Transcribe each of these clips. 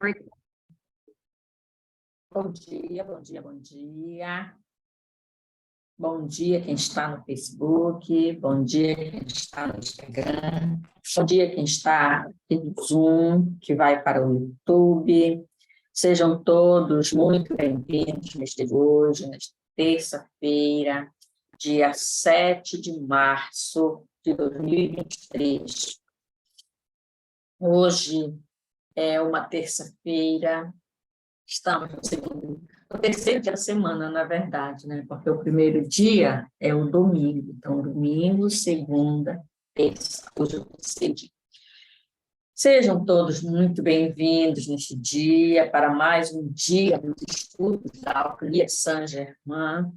Oi. Bom dia, bom dia, bom dia. Bom dia quem está no Facebook, bom dia quem está no Instagram, bom dia quem está no Zoom, que vai para o YouTube. Sejam todos muito bem-vindos neste dia de hoje, nesta terça-feira, dia 7 de março de 2023. Hoje é uma terça-feira. Estamos no terceiro dia da semana, na verdade, né? Porque o primeiro dia é o domingo. Então, domingo, segunda, terça, hoje é o terceiro dia. Sejam todos muito bem-vindos neste dia para mais um dia dos estudos da Alquimia Saint-Germain,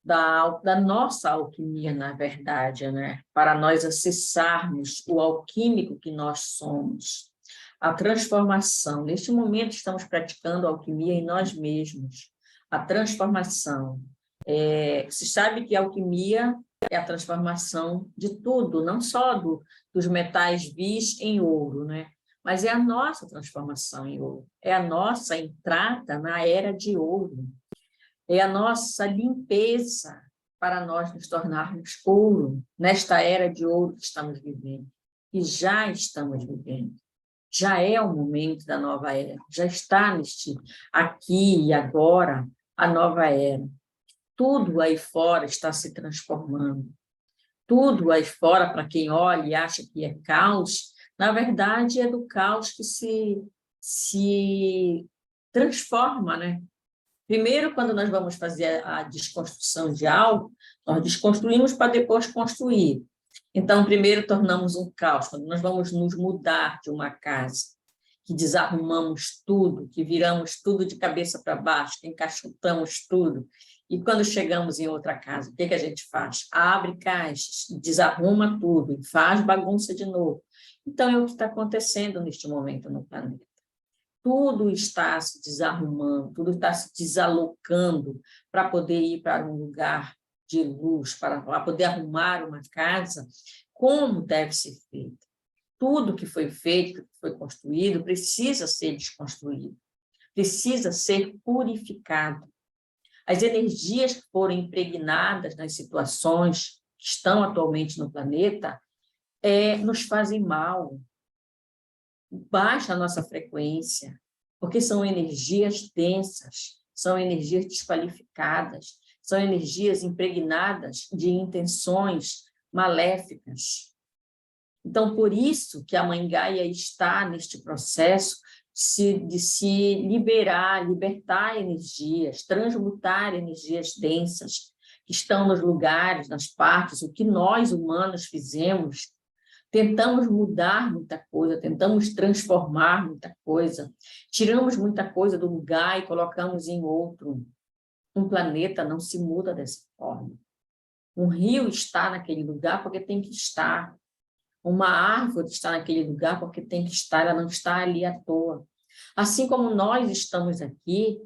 da nossa alquimia, na verdade, né? Para nós acessarmos o alquímico que nós somos. A transformação. Neste momento, estamos praticando a alquimia em nós mesmos. A transformação. Se sabe que a alquimia é a transformação de tudo, não só dos metais vis em ouro, né? Mas é a nossa transformação em ouro. É a nossa entrada na era de ouro. É a nossa limpeza para nós nos tornarmos ouro, nesta era de ouro que estamos vivendo. E já estamos vivendo. Já é o momento da nova era, já está neste aqui e agora a nova era. Tudo aí fora está se transformando. Tudo aí fora, para quem olha e acha que é caos, na verdade é do caos que se transforma, né? Primeiro, quando nós vamos fazer a desconstrução de algo, nós desconstruímos para depois construir. Então, primeiro tornamos um caos, quando nós vamos nos mudar de uma casa, que desarrumamos tudo, que viramos tudo de cabeça para baixo, que encaixotamos tudo. E quando chegamos em outra casa, o que a gente faz? Abre caixas, desarruma tudo, e faz bagunça de novo. Então, é o que está acontecendo neste momento no planeta. Tudo está se desarrumando, tudo está se desalocando para poder ir para um lugar de luz, para poder arrumar uma casa como deve ser feito. Tudo que foi feito, que foi construído, precisa ser desconstruído, precisa ser purificado. As energias que foram impregnadas nas situações que estão atualmente no planeta nos fazem mal, baixa a nossa frequência, porque são energias densas, são energias desqualificadas, são energias impregnadas de intenções maléficas. Então, por isso que a Mãe Gaia está neste processo de se libertar energias, transmutar energias densas que estão nos lugares, nas partes, o que nós humanos fizemos. Tentamos mudar muita coisa, tentamos transformar muita coisa, tiramos muita coisa do lugar e colocamos em outro. Um planeta não se muda dessa forma. Um rio está naquele lugar porque tem que estar. Uma árvore está naquele lugar porque tem que estar, ela não está ali à toa. Assim como nós estamos aqui,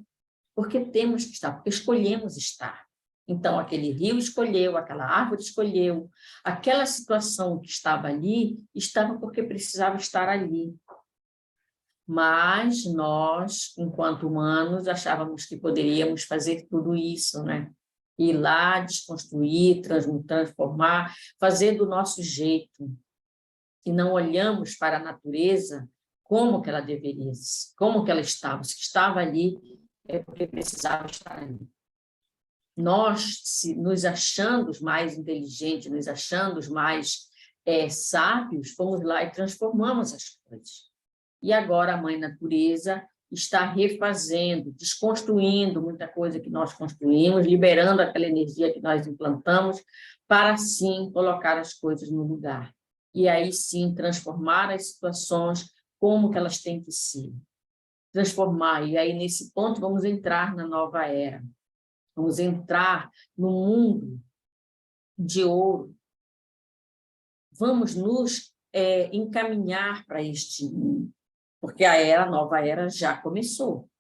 porque temos que estar, porque escolhemos estar. Então, aquele rio escolheu, aquela árvore escolheu, aquela situação que estava ali, estava porque precisava estar ali. Mas nós, enquanto humanos, achávamos que poderíamos fazer tudo isso, né? Ir lá, desconstruir, transformar, fazer do nosso jeito. E não olhamos para a natureza como que ela deveria, como que ela estava. Se estava ali, é porque precisava estar ali. Nós, nos achando mais inteligentes, nos achando mais sábios, fomos lá e transformamos as coisas. E agora a Mãe Natureza está refazendo, desconstruindo muita coisa que nós construímos, liberando aquela energia que nós implantamos, para, sim, colocar as coisas no lugar. E aí, sim, transformar as situações como que elas têm que ser. Transformar. E aí, nesse ponto, vamos entrar na nova era. Vamos entrar no mundo de ouro. Vamos nos encaminhar para este mundo, porque a nova era já começou.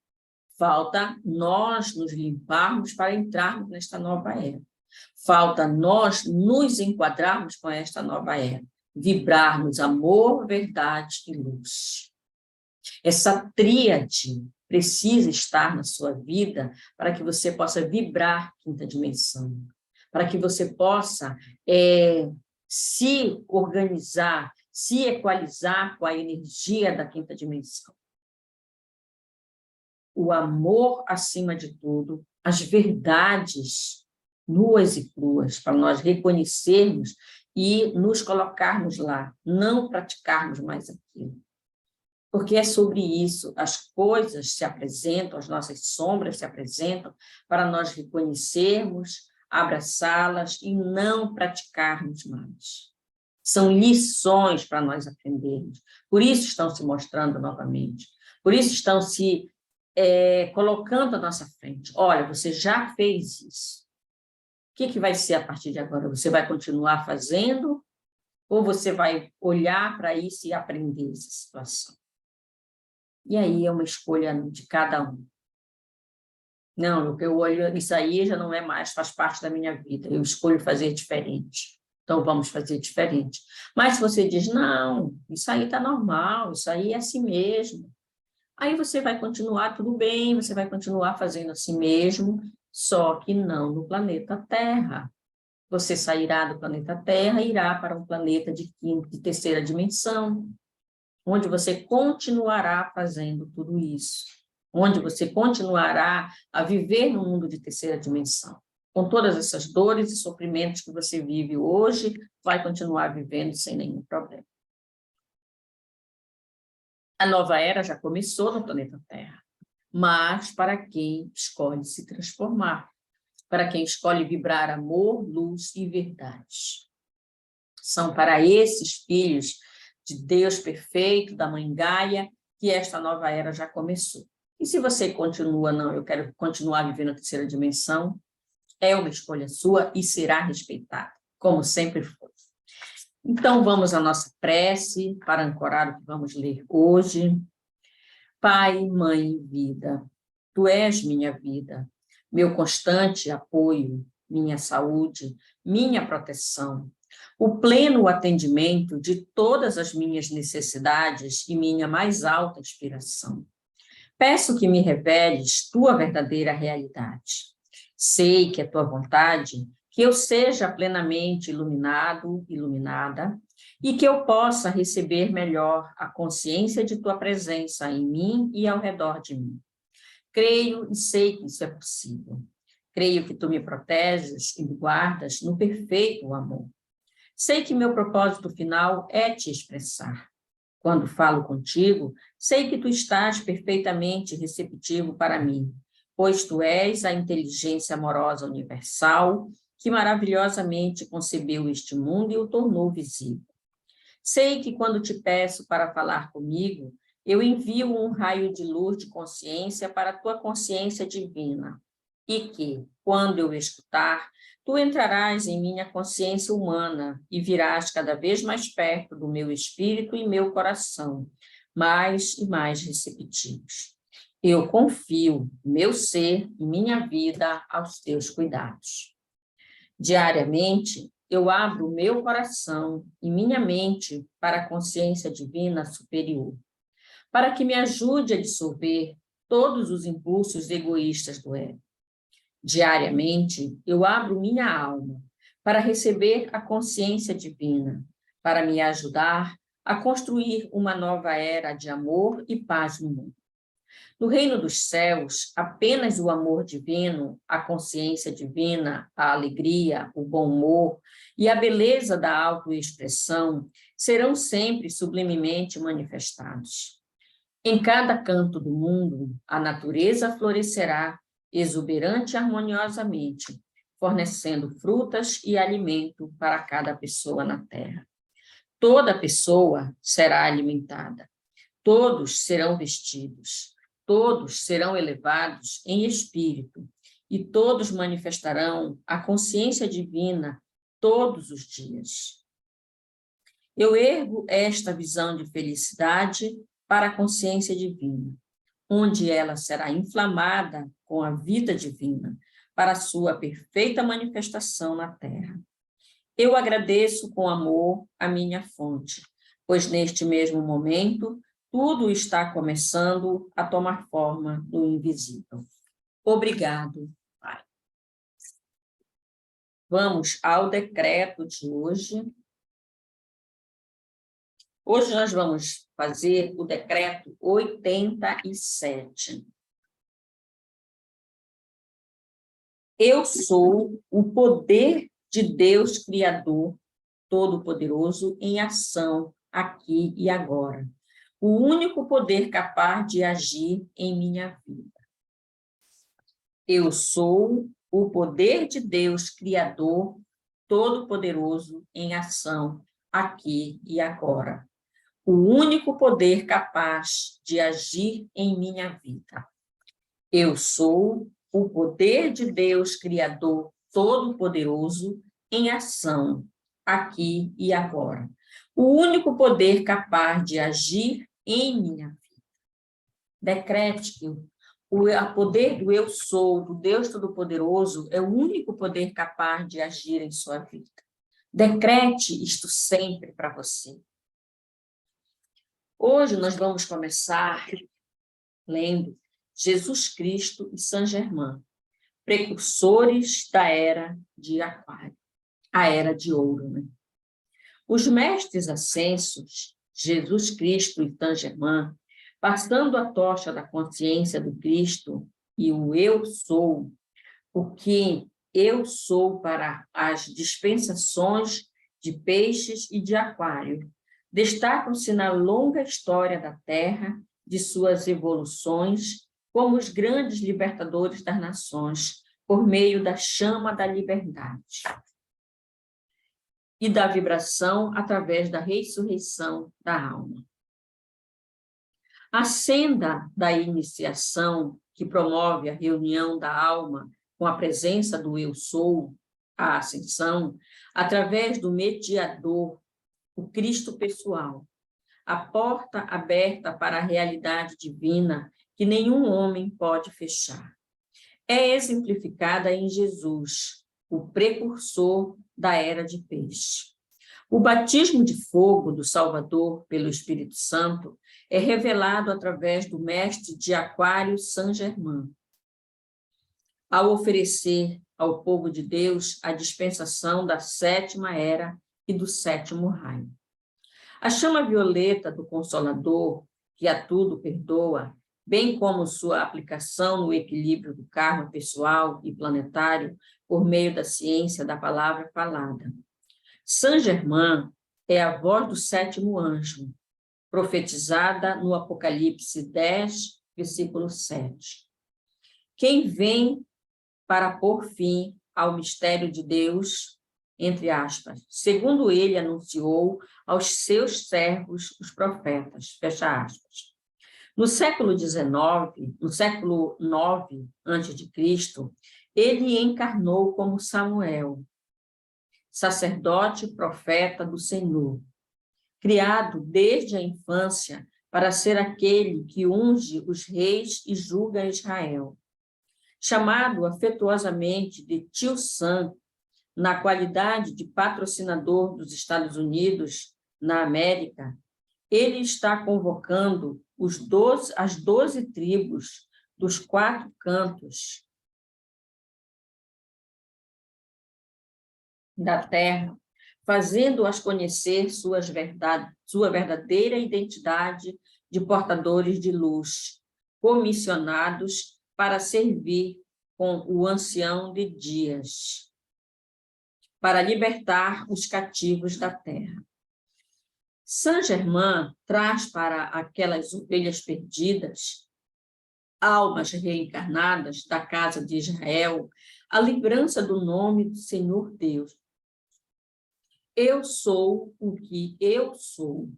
Falta nós nos limparmos para entrarmos nesta nova era. Falta nós nos enquadrarmos com esta nova era. Vibrarmos amor, verdade e luz. Essa tríade precisa estar na sua vida para que você possa vibrar quinta dimensão, para que você possa se organizar, se equalizar com a energia da quinta dimensão. O amor acima de tudo, as verdades nuas e cruas, para nós reconhecermos e nos colocarmos lá, não praticarmos mais aquilo. Porque é sobre isso, as coisas se apresentam, as nossas sombras se apresentam, para nós reconhecermos, abraçá-las e não praticarmos mais. São lições para nós aprendermos. Por isso estão se mostrando novamente. Por isso estão se colocando à nossa frente. Olha, você já fez isso. O que vai ser a partir de agora? Você vai continuar fazendo ou você vai olhar para isso e aprender essa situação? E aí é uma escolha de cada um. Não, eu olho, isso aí já não é mais, faz parte da minha vida, eu escolho fazer diferente. Então, vamos fazer diferente. Mas se você diz, não, isso aí está normal, isso aí é assim mesmo, aí você vai continuar tudo bem, você vai continuar fazendo assim mesmo, só que não no planeta Terra. Você sairá do planeta Terra e irá para um planeta de terceira dimensão, onde você continuará fazendo tudo isso, onde você continuará a viver no mundo de terceira dimensão. Com todas essas dores e sofrimentos que você vive hoje, vai continuar vivendo sem nenhum problema. A nova era já começou no planeta Terra, mas para quem escolhe se transformar, para quem escolhe vibrar amor, luz e verdade. São para esses filhos de Deus perfeito, da Mãe Gaia, que esta nova era já começou. E se você continua, não, eu quero continuar vivendo a terceira dimensão, é uma escolha sua e será respeitada, como sempre foi. Então, vamos à nossa prece para ancorar o que vamos ler hoje. Pai, Mãe, Vida, Tu és minha vida, meu constante apoio, minha saúde, minha proteção, o pleno atendimento de todas as minhas necessidades e minha mais alta inspiração. Peço que me reveles Tua verdadeira realidade. Sei que é Tua vontade que eu seja plenamente iluminado, iluminada, e que eu possa receber melhor a consciência de Tua presença em mim e ao redor de mim. Creio e sei que isso é possível. Creio que Tu me proteges e me guardas no perfeito amor. Sei que meu propósito final é Te expressar. Quando falo contigo, sei que Tu estás perfeitamente receptivo para mim, pois Tu és a inteligência amorosa universal que maravilhosamente concebeu este mundo e o tornou visível. Sei que quando Te peço para falar comigo, eu envio um raio de luz de consciência para a Tua consciência divina, e que, quando eu escutar, Tu entrarás em minha consciência humana e virás cada vez mais perto do meu espírito e meu coração, mais e mais receptivos. Eu confio meu ser e minha vida aos Teus cuidados. Diariamente, eu abro o meu coração e minha mente para a consciência divina superior, para que me ajude a dissolver todos os impulsos egoístas do ego. Diariamente, eu abro minha alma para receber a consciência divina, para me ajudar a construir uma nova era de amor e paz no mundo. No reino dos céus, apenas o amor divino, a consciência divina, a alegria, o bom humor e a beleza da autoexpressão serão sempre sublimemente manifestados. Em cada canto do mundo, a natureza florescerá exuberante e harmoniosamente, fornecendo frutas e alimento para cada pessoa na terra. Toda pessoa será alimentada, todos serão vestidos, todos serão elevados em espírito e todos manifestarão a consciência divina todos os dias. Eu ergo esta visão de felicidade para a consciência divina, onde ela será inflamada com a vida divina para a sua perfeita manifestação na Terra. Eu agradeço com amor a minha fonte, pois neste mesmo momento tudo está começando a tomar forma no invisível. Obrigado, Pai. Vamos ao decreto de hoje. Hoje nós vamos fazer o decreto 87. Eu sou o poder de Deus Criador Todo-Poderoso em ação aqui e agora. O único poder capaz de agir em minha vida. Eu sou o poder de Deus Criador Todo-Poderoso em ação aqui e agora. O único poder capaz de agir em minha vida. Eu sou o poder de Deus Criador Todo-Poderoso em ação aqui e agora. O único poder capaz de agir em minha vida. Decrete que o poder do eu sou, do Deus Todo-Poderoso, é o único poder capaz de agir em sua vida. Decrete isto sempre para você. Hoje nós vamos começar lendo Jesus Cristo e Saint Germain, precursores da era de Aquário, a era de ouro, né? Os mestres ascensos, Jesus Cristo e Saint Germain, passando a tocha da consciência do Cristo e o eu sou, o que eu sou para as dispensações de peixes e de aquário, destacam-se na longa história da Terra, de suas evoluções, como os grandes libertadores das nações, por meio da chama da liberdade e da vibração através da ressurreição da alma. A senda da iniciação, que promove a reunião da alma com a presença do eu sou, a ascensão, através do mediador, o Cristo pessoal, a porta aberta para a realidade divina que nenhum homem pode fechar. É exemplificada em Jesus, o precursor da era de peixe. O batismo de fogo do Salvador pelo Espírito Santo é revelado através do mestre de Aquário Saint Germain, ao oferecer ao povo de Deus a dispensação da sétima era e do sétimo raio. A chama violeta do Consolador, que a tudo perdoa, bem como sua aplicação no equilíbrio do karma pessoal e planetário por meio da ciência da palavra falada. Saint Germain é a voz do sétimo anjo, profetizada no Apocalipse 10, versículo 7. Quem vem para pôr fim ao mistério de Deus, entre aspas, segundo ele anunciou aos seus servos, os profetas, fecha aspas. No século XIX, no século IX a.C., ele encarnou como Samuel, sacerdote e profeta do Senhor, criado desde a infância para ser aquele que unge os reis e julga Israel. Chamado afetuosamente de Tio Sam, na qualidade de patrocinador dos Estados Unidos na América, ele está convocando as 12 tribos dos 4 cantos da terra, fazendo-as conhecer sua verdadeira identidade de portadores de luz, comissionados para servir com o ancião de dias, para libertar os cativos da terra. Saint Germain traz para aquelas ovelhas perdidas, almas reencarnadas da casa de Israel, a lembrança do nome do Senhor Deus. Eu sou o que eu sou.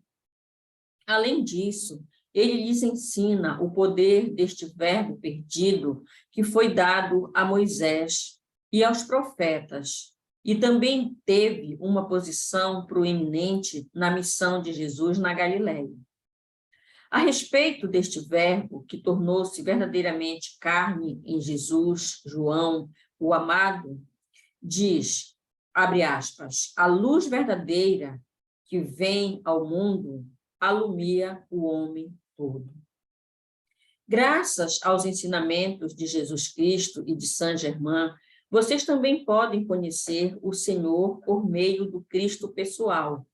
Além disso, ele lhes ensina o poder deste verbo perdido que foi dado a Moisés e aos profetas, e também teve uma posição proeminente na missão de Jesus na Galileia. A respeito deste verbo, que tornou-se verdadeiramente carne em Jesus, João, o amado, diz, abre aspas, a luz verdadeira que vem ao mundo alumia o homem todo. Graças aos ensinamentos de Jesus Cristo e de Saint-Germain, vocês também podem conhecer o Senhor por meio do Cristo pessoal,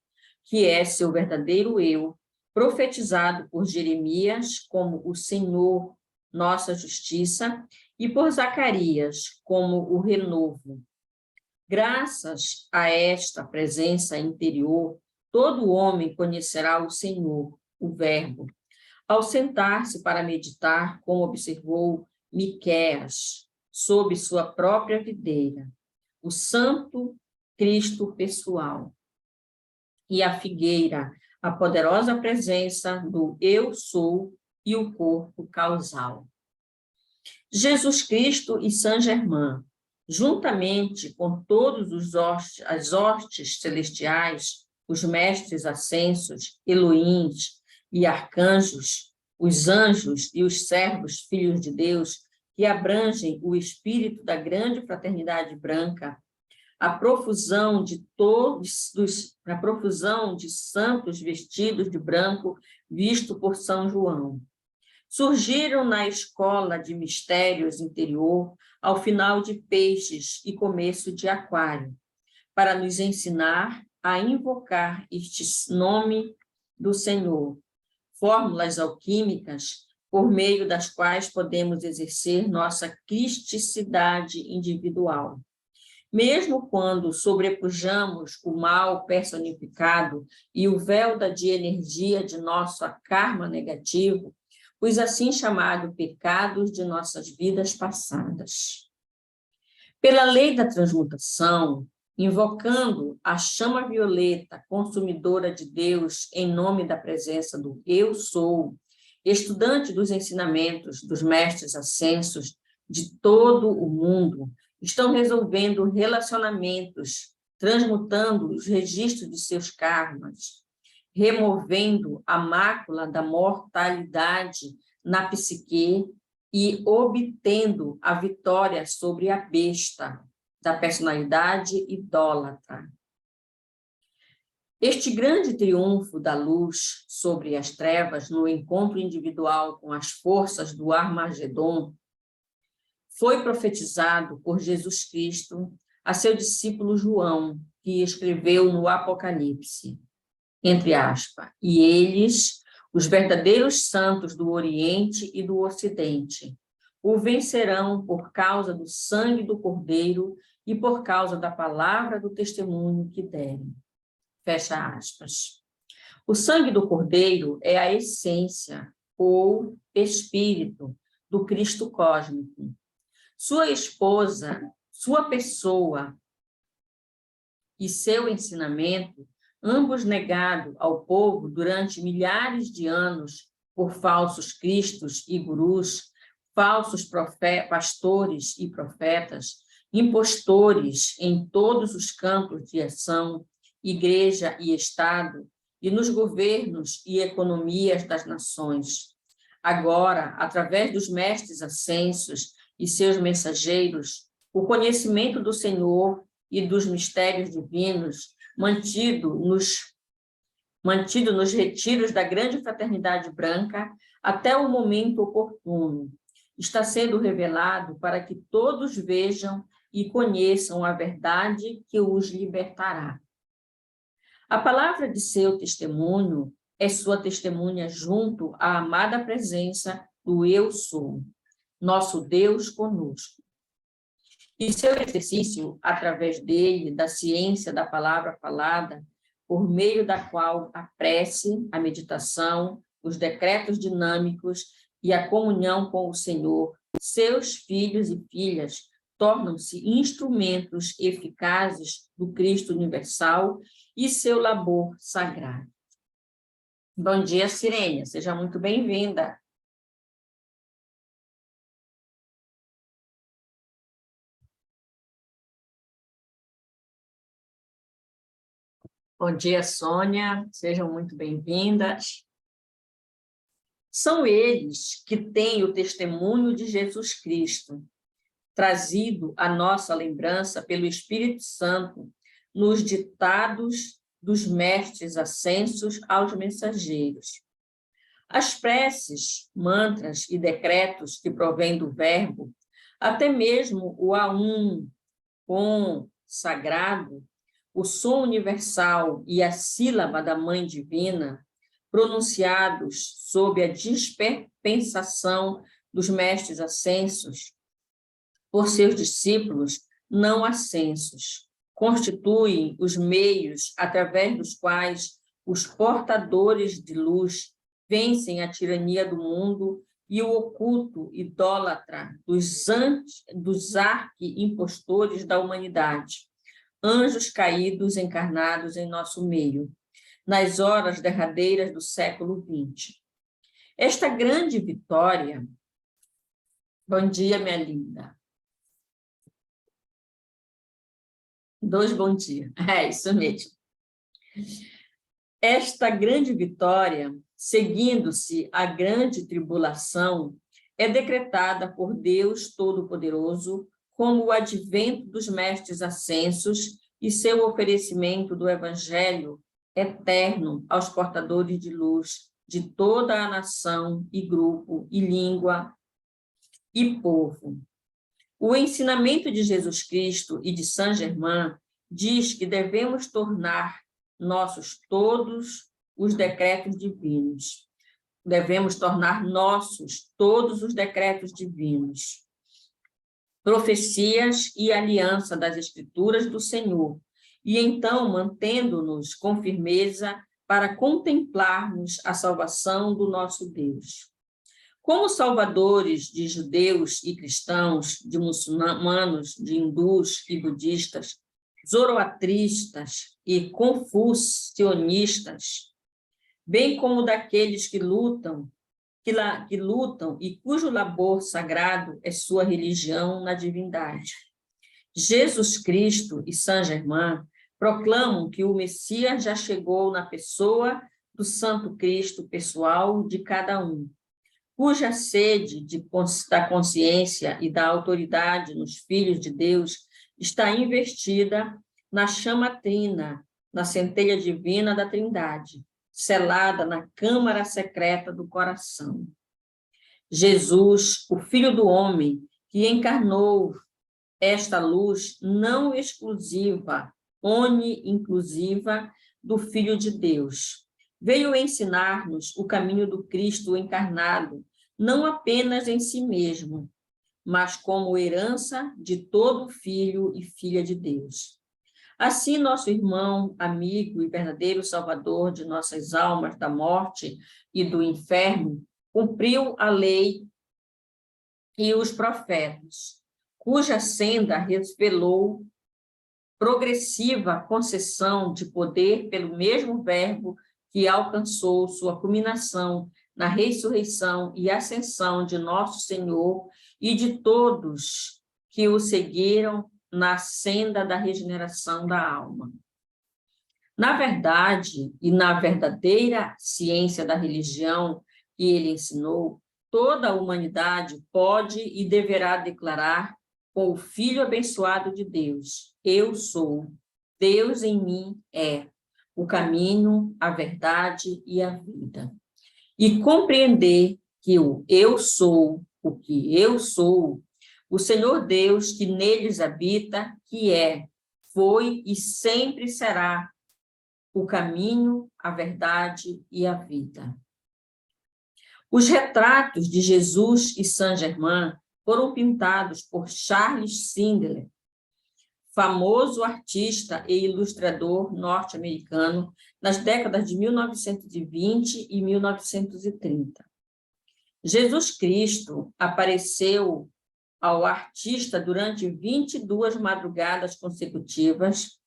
que é seu verdadeiro eu, profetizado por Jeremias como o Senhor, nossa justiça, e por Zacarias como o renovo. Graças a esta presença interior, todo homem conhecerá o Senhor, o Verbo, ao sentar-se para meditar, como observou Miqueias, sob sua própria videira, o Santo Cristo pessoal. E a figueira, a poderosa presença do Eu Sou e o corpo causal. Jesus Cristo e Saint-Germain, juntamente com todos as hostes celestiais, os mestres ascensos, Elohims e arcanjos, os anjos e os servos filhos de Deus, que abrangem o espírito da grande fraternidade branca, a profusão de santos vestidos de branco, visto por São João. Surgiram na escola de mistérios interior, ao final de Peixes e começo de Aquário, para nos ensinar a invocar este nome do Senhor, fórmulas alquímicas por meio das quais podemos exercer nossa cristicidade individual. Mesmo quando sobrepujamos o mal personificado e o véu de energia de nosso karma negativo, os assim chamados pecados de nossas vidas passadas. Pela lei da transmutação, invocando a chama violeta consumidora de Deus em nome da presença do Eu Sou, estudante dos ensinamentos dos mestres ascensos de todo o mundo, estão resolvendo relacionamentos, transmutando os registros de seus karmas, removendo a mácula da mortalidade na psique e obtendo a vitória sobre a besta da personalidade idólatra. Este grande triunfo da luz sobre as trevas no encontro individual com as forças do Armagedon foi profetizado por Jesus Cristo a seu discípulo João, que escreveu no Apocalipse, entre aspas, e eles, os verdadeiros santos do Oriente e do Ocidente, o vencerão por causa do sangue do Cordeiro e por causa da palavra do testemunho que derem. Fecha aspas. O sangue do Cordeiro é a essência ou espírito do Cristo cósmico. Sua esposa, sua pessoa e seu ensinamento, ambos negados ao povo durante milhares de anos por falsos cristos e gurus, falsos pastores e profetas, impostores em todos os campos de ação, igreja e Estado, e nos governos e economias das nações. Agora, através dos mestres ascensos e seus mensageiros, o conhecimento do Senhor e dos mistérios divinos, mantido nos retiros da grande fraternidade branca até o momento oportuno, está sendo revelado para que todos vejam e conheçam a verdade que os libertará. A palavra de seu testemunho é sua testemunha junto à amada presença do Eu Sou, nosso Deus conosco. E seu exercício, através dele, da ciência da palavra falada, por meio da qual a prece, a meditação, os decretos dinâmicos e a comunhão com o Senhor, seus filhos e filhas, tornam-se instrumentos eficazes do Cristo universal e seu labor sagrado. Bom dia, Sirênia, seja muito bem-vinda. Bom dia, Sônia, sejam muito bem-vindas. São eles que têm o testemunho de Jesus Cristo, trazido à nossa lembrança pelo Espírito Santo, nos ditados dos mestres ascensos aos mensageiros. As preces, mantras e decretos que provêm do verbo, até mesmo o Aum, Om, sagrado, o som universal e a sílaba da Mãe Divina, pronunciados sob a dispensação dos mestres ascensos, por seus discípulos não ascensos, constituem os meios através dos quais os portadores de luz vencem a tirania do mundo e o oculto idólatra dos arqui-impostores da humanidade, anjos caídos encarnados em nosso meio, nas horas derradeiras do século XX. Esta grande vitória... Bom dia, minha linda. 2 bom dia. É isso mesmo. Esta grande vitória, seguindo-se a grande tribulação, é decretada por Deus Todo-Poderoso como o advento dos mestres ascensos e seu oferecimento do Evangelho eterno aos portadores de luz de toda a nação e grupo e língua e povo. O ensinamento de Jesus Cristo e de Saint-Germain diz que devemos tornar nossos todos os decretos divinos. Devemos tornar nossos todos os decretos divinos. Profecias e aliança das Escrituras do Senhor, e então mantendo-nos com firmeza para contemplarmos a salvação do nosso Deus. Como salvadores de judeus e cristãos, de muçulmanos, de hindus e budistas, zoroatristas e confucionistas, bem como daqueles que lutam e cujo labor sagrado é sua religião na divindade. Jesus Cristo e Saint-Germain proclamam que o Messias já chegou na pessoa do Santo Cristo pessoal de cada um, cuja sede da consciência e da autoridade nos filhos de Deus está investida na chama trina, na centelha divina da Trindade, selada na câmara secreta do coração. Jesus, o Filho do Homem, que encarnou esta luz não exclusiva, oni-inclusiva do Filho de Deus, veio ensinar-nos o caminho do Cristo encarnado, não apenas em si mesmo, mas como herança de todo filho e filha de Deus. Assim, nosso irmão, amigo e verdadeiro salvador de nossas almas da morte e do inferno, cumpriu a lei e os profetas, cuja senda revelou progressiva concessão de poder pelo mesmo verbo que alcançou sua culminação na ressurreição e ascensão de nosso Senhor e de todos que o seguiram na senda da regeneração da alma. Na verdade, e na verdadeira ciência da religião que ele ensinou, toda a humanidade pode e deverá declarar com o Filho abençoado de Deus: eu sou, Deus em mim é o caminho, a verdade e a vida. E compreender que o eu sou, o que eu sou, o Senhor Deus que neles habita, que é, foi e sempre será o caminho, a verdade e a vida. Os retratos de Jesus e Saint-Germain foram pintados por Charles Sindler, famoso artista e ilustrador norte-americano nas décadas de 1920 e 1930. Jesus Cristo apareceu ao artista durante 22 madrugadas consecutivas,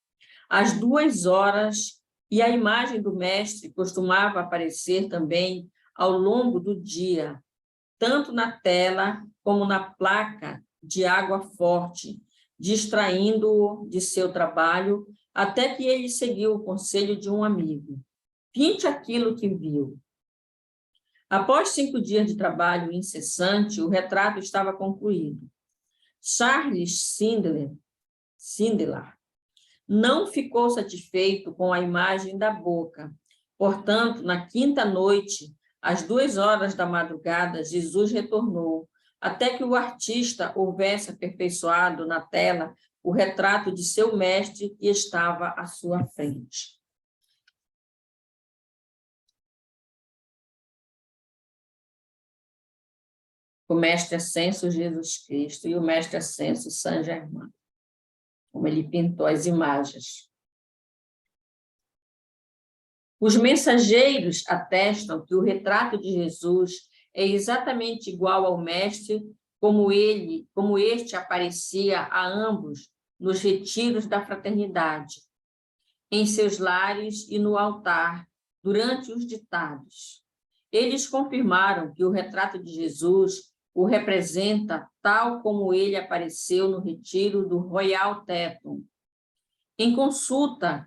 às 2 horas, e a imagem do mestre costumava aparecer também ao longo do dia, tanto na tela como na placa de água forte, distraindo-o de seu trabalho, até que ele seguiu o conselho de um amigo. Pinte aquilo que viu. Após 5 dias de trabalho incessante, o retrato estava concluído. Charles Sindler não ficou satisfeito com a imagem da boca. Portanto, na 5ª noite, Às 2 horas da madrugada, Jesus retornou, até que o artista houvesse aperfeiçoado na tela o retrato de seu mestre que estava à sua frente. O mestre ascenso Jesus Cristo e o mestre ascenso Saint Germain, como ele pintou as imagens. Os mensageiros atestam que o retrato de Jesus é exatamente igual ao mestre, como este aparecia a ambos nos retiros da fraternidade, em seus lares e no altar, durante os ditados. Eles confirmaram que o retrato de Jesus o representa tal como ele apareceu no retiro do Royal Teton. Em consulta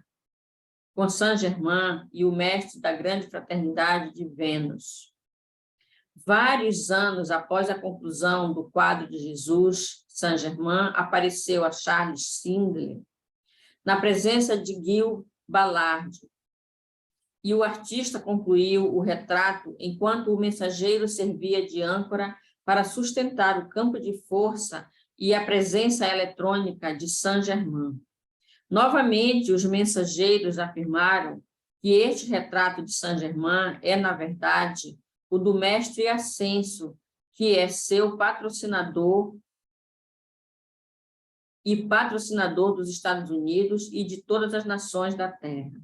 com Saint-Germain e o mestre da Grande Fraternidade de Vênus. Vários anos após a conclusão do quadro de Jesus, Saint-Germain apareceu a Charles Singer, na presença de Gil Ballard, e o artista concluiu o retrato enquanto o mensageiro servia de âncora para sustentar o campo de força e a presença eletrônica de Saint-Germain. Novamente, os mensageiros afirmaram que este retrato de Saint-Germain é, na verdade, o do mestre Ascenso, que é seu patrocinador e patrocinador dos Estados Unidos e de todas as nações da Terra.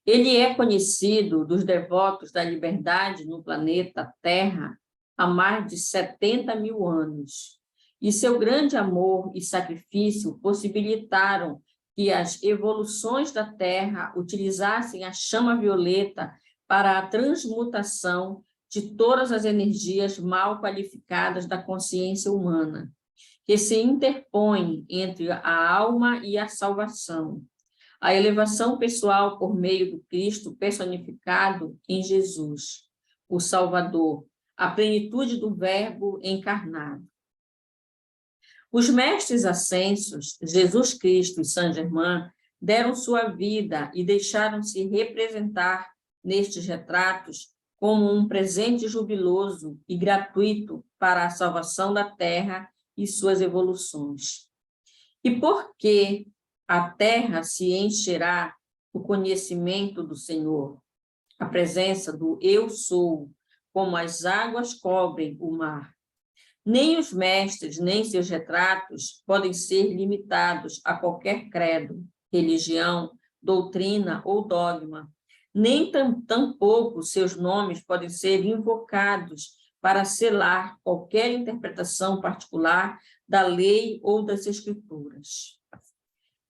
Ele é conhecido dos devotos da liberdade no planeta Terra há mais de 70 mil anos, e seu grande amor e sacrifício possibilitaram que as evoluções da Terra utilizassem a chama violeta para a transmutação de todas as energias mal qualificadas da consciência humana, que se interpõem entre a alma e a salvação, a elevação pessoal por meio do Cristo personificado em Jesus, o Salvador, a plenitude do Verbo encarnado. Os mestres ascensos, Jesus Cristo e Saint-Germain, deram sua vida e deixaram-se representar nestes retratos como um presente jubiloso e gratuito para a salvação da Terra e suas evoluções. E por que a Terra se encherá o conhecimento do Senhor, a presença do Eu Sou, como as águas cobrem o mar? Nem os mestres, nem seus retratos podem ser limitados a qualquer credo, religião, doutrina ou dogma. Nem tampouco seus nomes podem ser invocados para selar qualquer interpretação particular da lei ou das escrituras.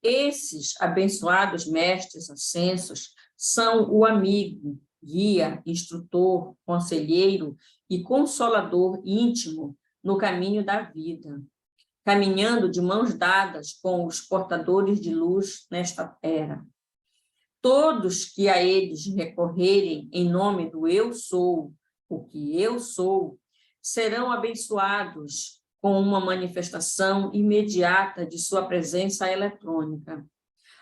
Esses abençoados mestres ascensos são o amigo, guia, instrutor, conselheiro e consolador íntimo no caminho da vida, caminhando de mãos dadas com os portadores de luz nesta era. Todos que a eles recorrerem em nome do Eu Sou, o que eu sou, serão abençoados com uma manifestação imediata de sua presença eletrônica.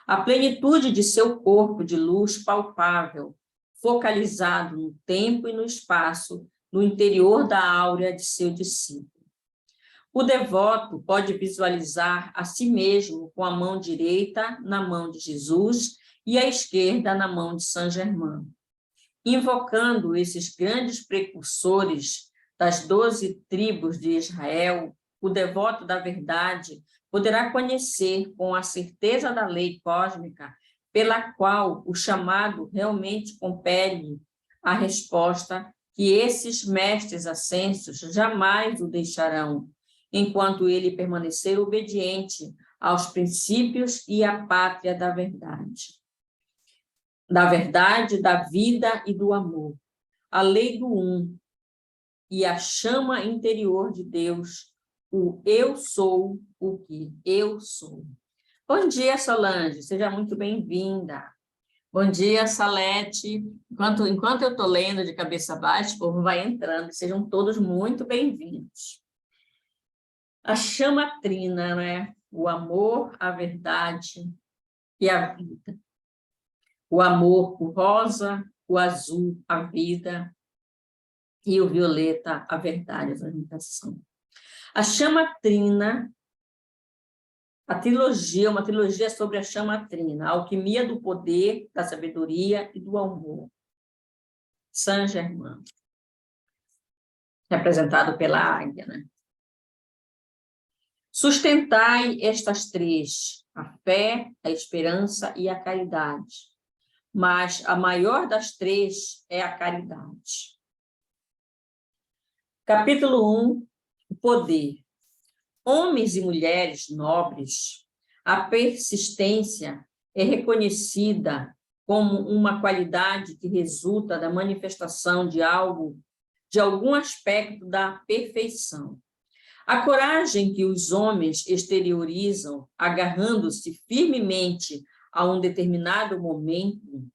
A plenitude de seu corpo de luz palpável, focalizado no tempo e no espaço, no interior da áurea de seu discípulo. O devoto pode visualizar a si mesmo com a mão direita na mão de Jesus e a esquerda na mão de Saint-Germain. Invocando esses grandes precursores das 12 tribos de Israel, o devoto da verdade poderá conhecer com a certeza da lei cósmica pela qual o chamado realmente compele a resposta que esses mestres ascensos jamais o deixarão, enquanto ele permanecer obediente aos princípios e à pátria da verdade. Da verdade, da vida e do amor. A lei do um e a chama interior de Deus, o eu sou o que eu sou. Bom dia, Solange, seja muito bem-vinda. Bom dia, Salete. Enquanto eu estou lendo de cabeça baixa, o povo vai entrando, sejam todos muito bem-vindos. A chama trina, né? O amor, a verdade e a vida. O amor, o rosa, o azul, a vida. e o violeta, a verdade, a transmutação. A chama trina, a trilogia, uma trilogia sobre a chama trina, a alquimia do poder, da sabedoria e do amor. Saint-Germain, representado pela águia, né? Sustentai estas três, a fé, a esperança e a caridade. Mas a maior das três é a caridade. Capítulo 1, o poder. Homens e mulheres nobres, a persistência é reconhecida como uma qualidade que resulta da manifestação de algum aspecto da perfeição. A coragem que os homens exteriorizam, agarrando-se firmemente a um determinado momento,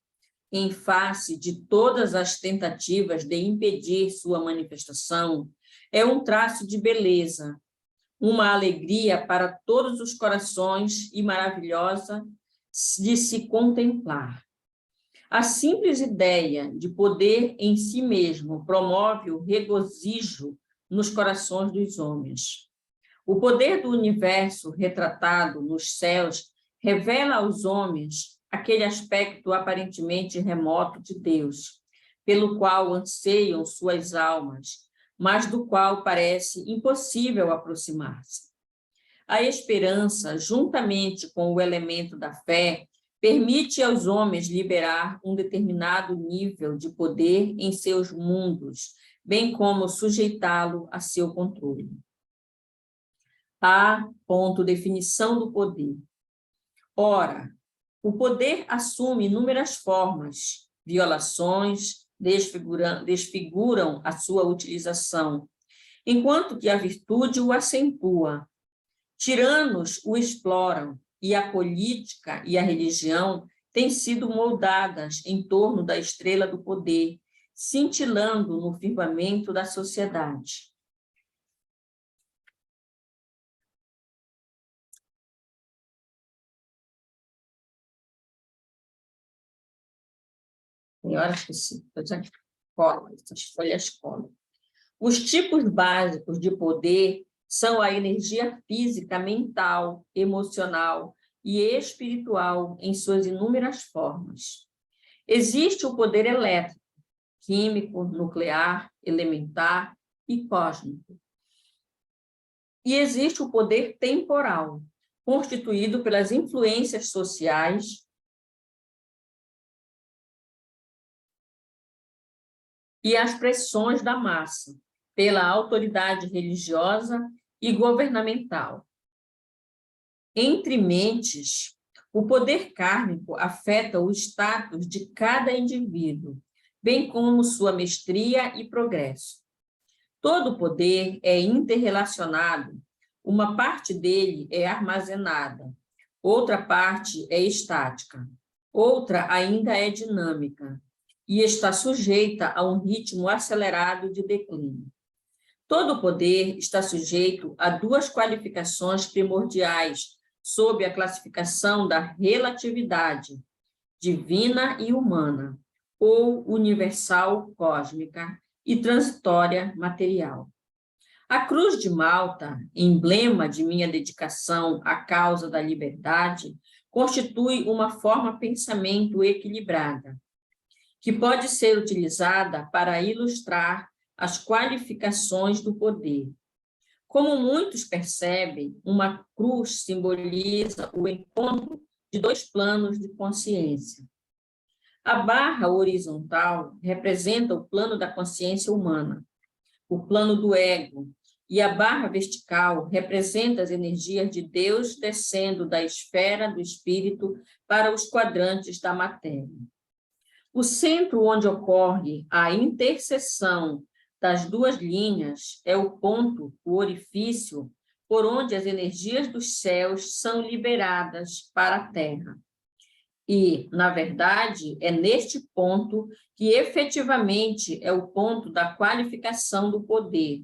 em face de todas as tentativas de impedir sua manifestação, é um traço de beleza, uma alegria para todos os corações e maravilhosa de se contemplar. A simples ideia de poder em si mesmo promove o regozijo nos corações dos homens. O poder do universo retratado nos céus revela aos homens aquele aspecto aparentemente remoto de Deus, pelo qual anseiam suas almas, mas do qual parece impossível aproximar-se. A esperança, juntamente com o elemento da fé, permite aos homens liberar um determinado nível de poder em seus mundos, bem como sujeitá-lo a seu controle. Definição do poder. Ora, o poder assume inúmeras formas, violações desfiguram a sua utilização, enquanto que a virtude o acentua. Tiranos o exploram, e a política e a religião têm sido moldadas em torno da estrela do poder, cintilando no firmamento da sociedade. Tem horas que sim, essas folhas colam. Os tipos básicos de poder são a energia física, mental, emocional e espiritual em suas inúmeras formas. Existe o poder elétrico, químico, nuclear, elementar e cósmico. E existe o poder temporal, constituído pelas influências sociais e as pressões da massa, pela autoridade religiosa e governamental. Entre mentes, o poder kármico afeta o status de cada indivíduo, bem como sua mestria e progresso. Todo poder é interrelacionado, uma parte dele é armazenada, outra parte é estática, outra ainda é dinâmica e está sujeita a um ritmo acelerado de declínio. Todo poder está sujeito a duas qualificações primordiais sob a classificação da relatividade, divina e humana, ou universal cósmica e transitória material. A Cruz de Malta, emblema de minha dedicação à causa da liberdade, constitui uma forma-pensamento equilibrada, que pode ser utilizada para ilustrar as qualificações do poder. Como muitos percebem, uma cruz simboliza o encontro de dois planos de consciência. A barra horizontal representa o plano da consciência humana, o plano do ego, e a barra vertical representa as energias de Deus descendo da esfera do espírito para os quadrantes da matéria. O centro onde ocorre a interseção das duas linhas é o ponto, o orifício, por onde as energias dos céus são liberadas para a Terra. E, na verdade, é neste ponto que efetivamente é o ponto da qualificação do poder,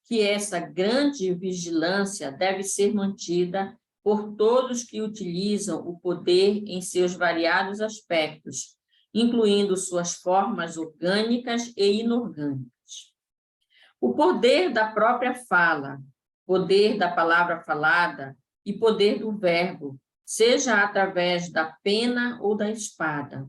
que essa grande vigilância deve ser mantida por todos que utilizam o poder em seus variados aspectos, incluindo suas formas orgânicas e inorgânicas. O poder da própria fala, poder da palavra falada e poder do verbo, seja através da pena ou da espada,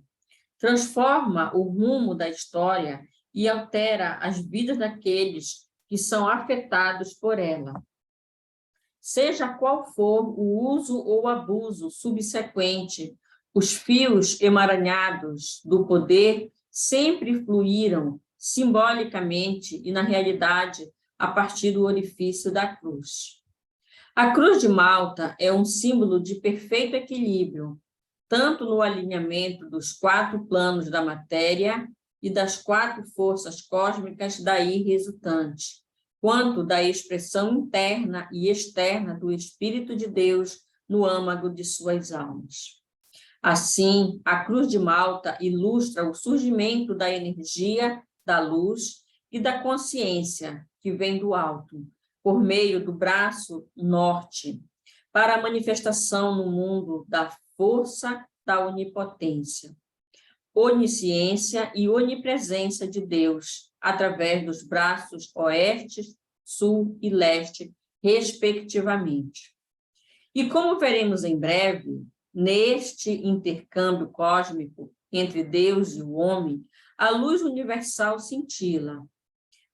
transforma o rumo da história e altera as vidas daqueles que são afetados por ela. Seja qual for o uso ou abuso subsequente, os fios emaranhados do poder sempre fluíram simbolicamente e, na realidade, a partir do orifício da cruz. A cruz de Malta é um símbolo de perfeito equilíbrio, tanto no alinhamento dos 4 planos da matéria e das 4 forças cósmicas daí resultantes, quanto da expressão interna e externa do Espírito de Deus no âmago de suas almas. Assim, a cruz de Malta ilustra o surgimento da energia, da luz e da consciência que vem do alto, por meio do braço norte, para a manifestação no mundo da força da onipotência, onisciência e onipresença de Deus, através dos braços oeste, sul e leste, respectivamente. E como veremos em breve, neste intercâmbio cósmico entre Deus e o homem, a luz universal cintila,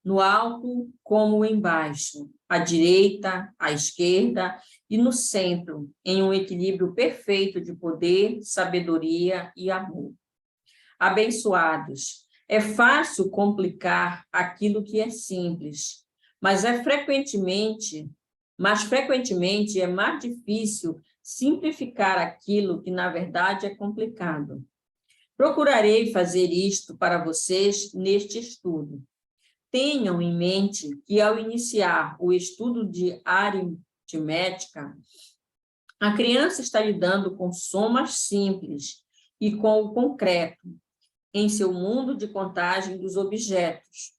no alto como embaixo, à direita, à esquerda e no centro, em um equilíbrio perfeito de poder, sabedoria e amor. Abençoados, é fácil complicar aquilo que é simples, mas frequentemente é mais difícil simplificar aquilo que, na verdade, é complicado. Procurarei fazer isto para vocês neste estudo. Tenham em mente que, ao iniciar o estudo de aritmética, a criança está lidando com somas simples e com o concreto, em seu mundo de contagem dos objetos.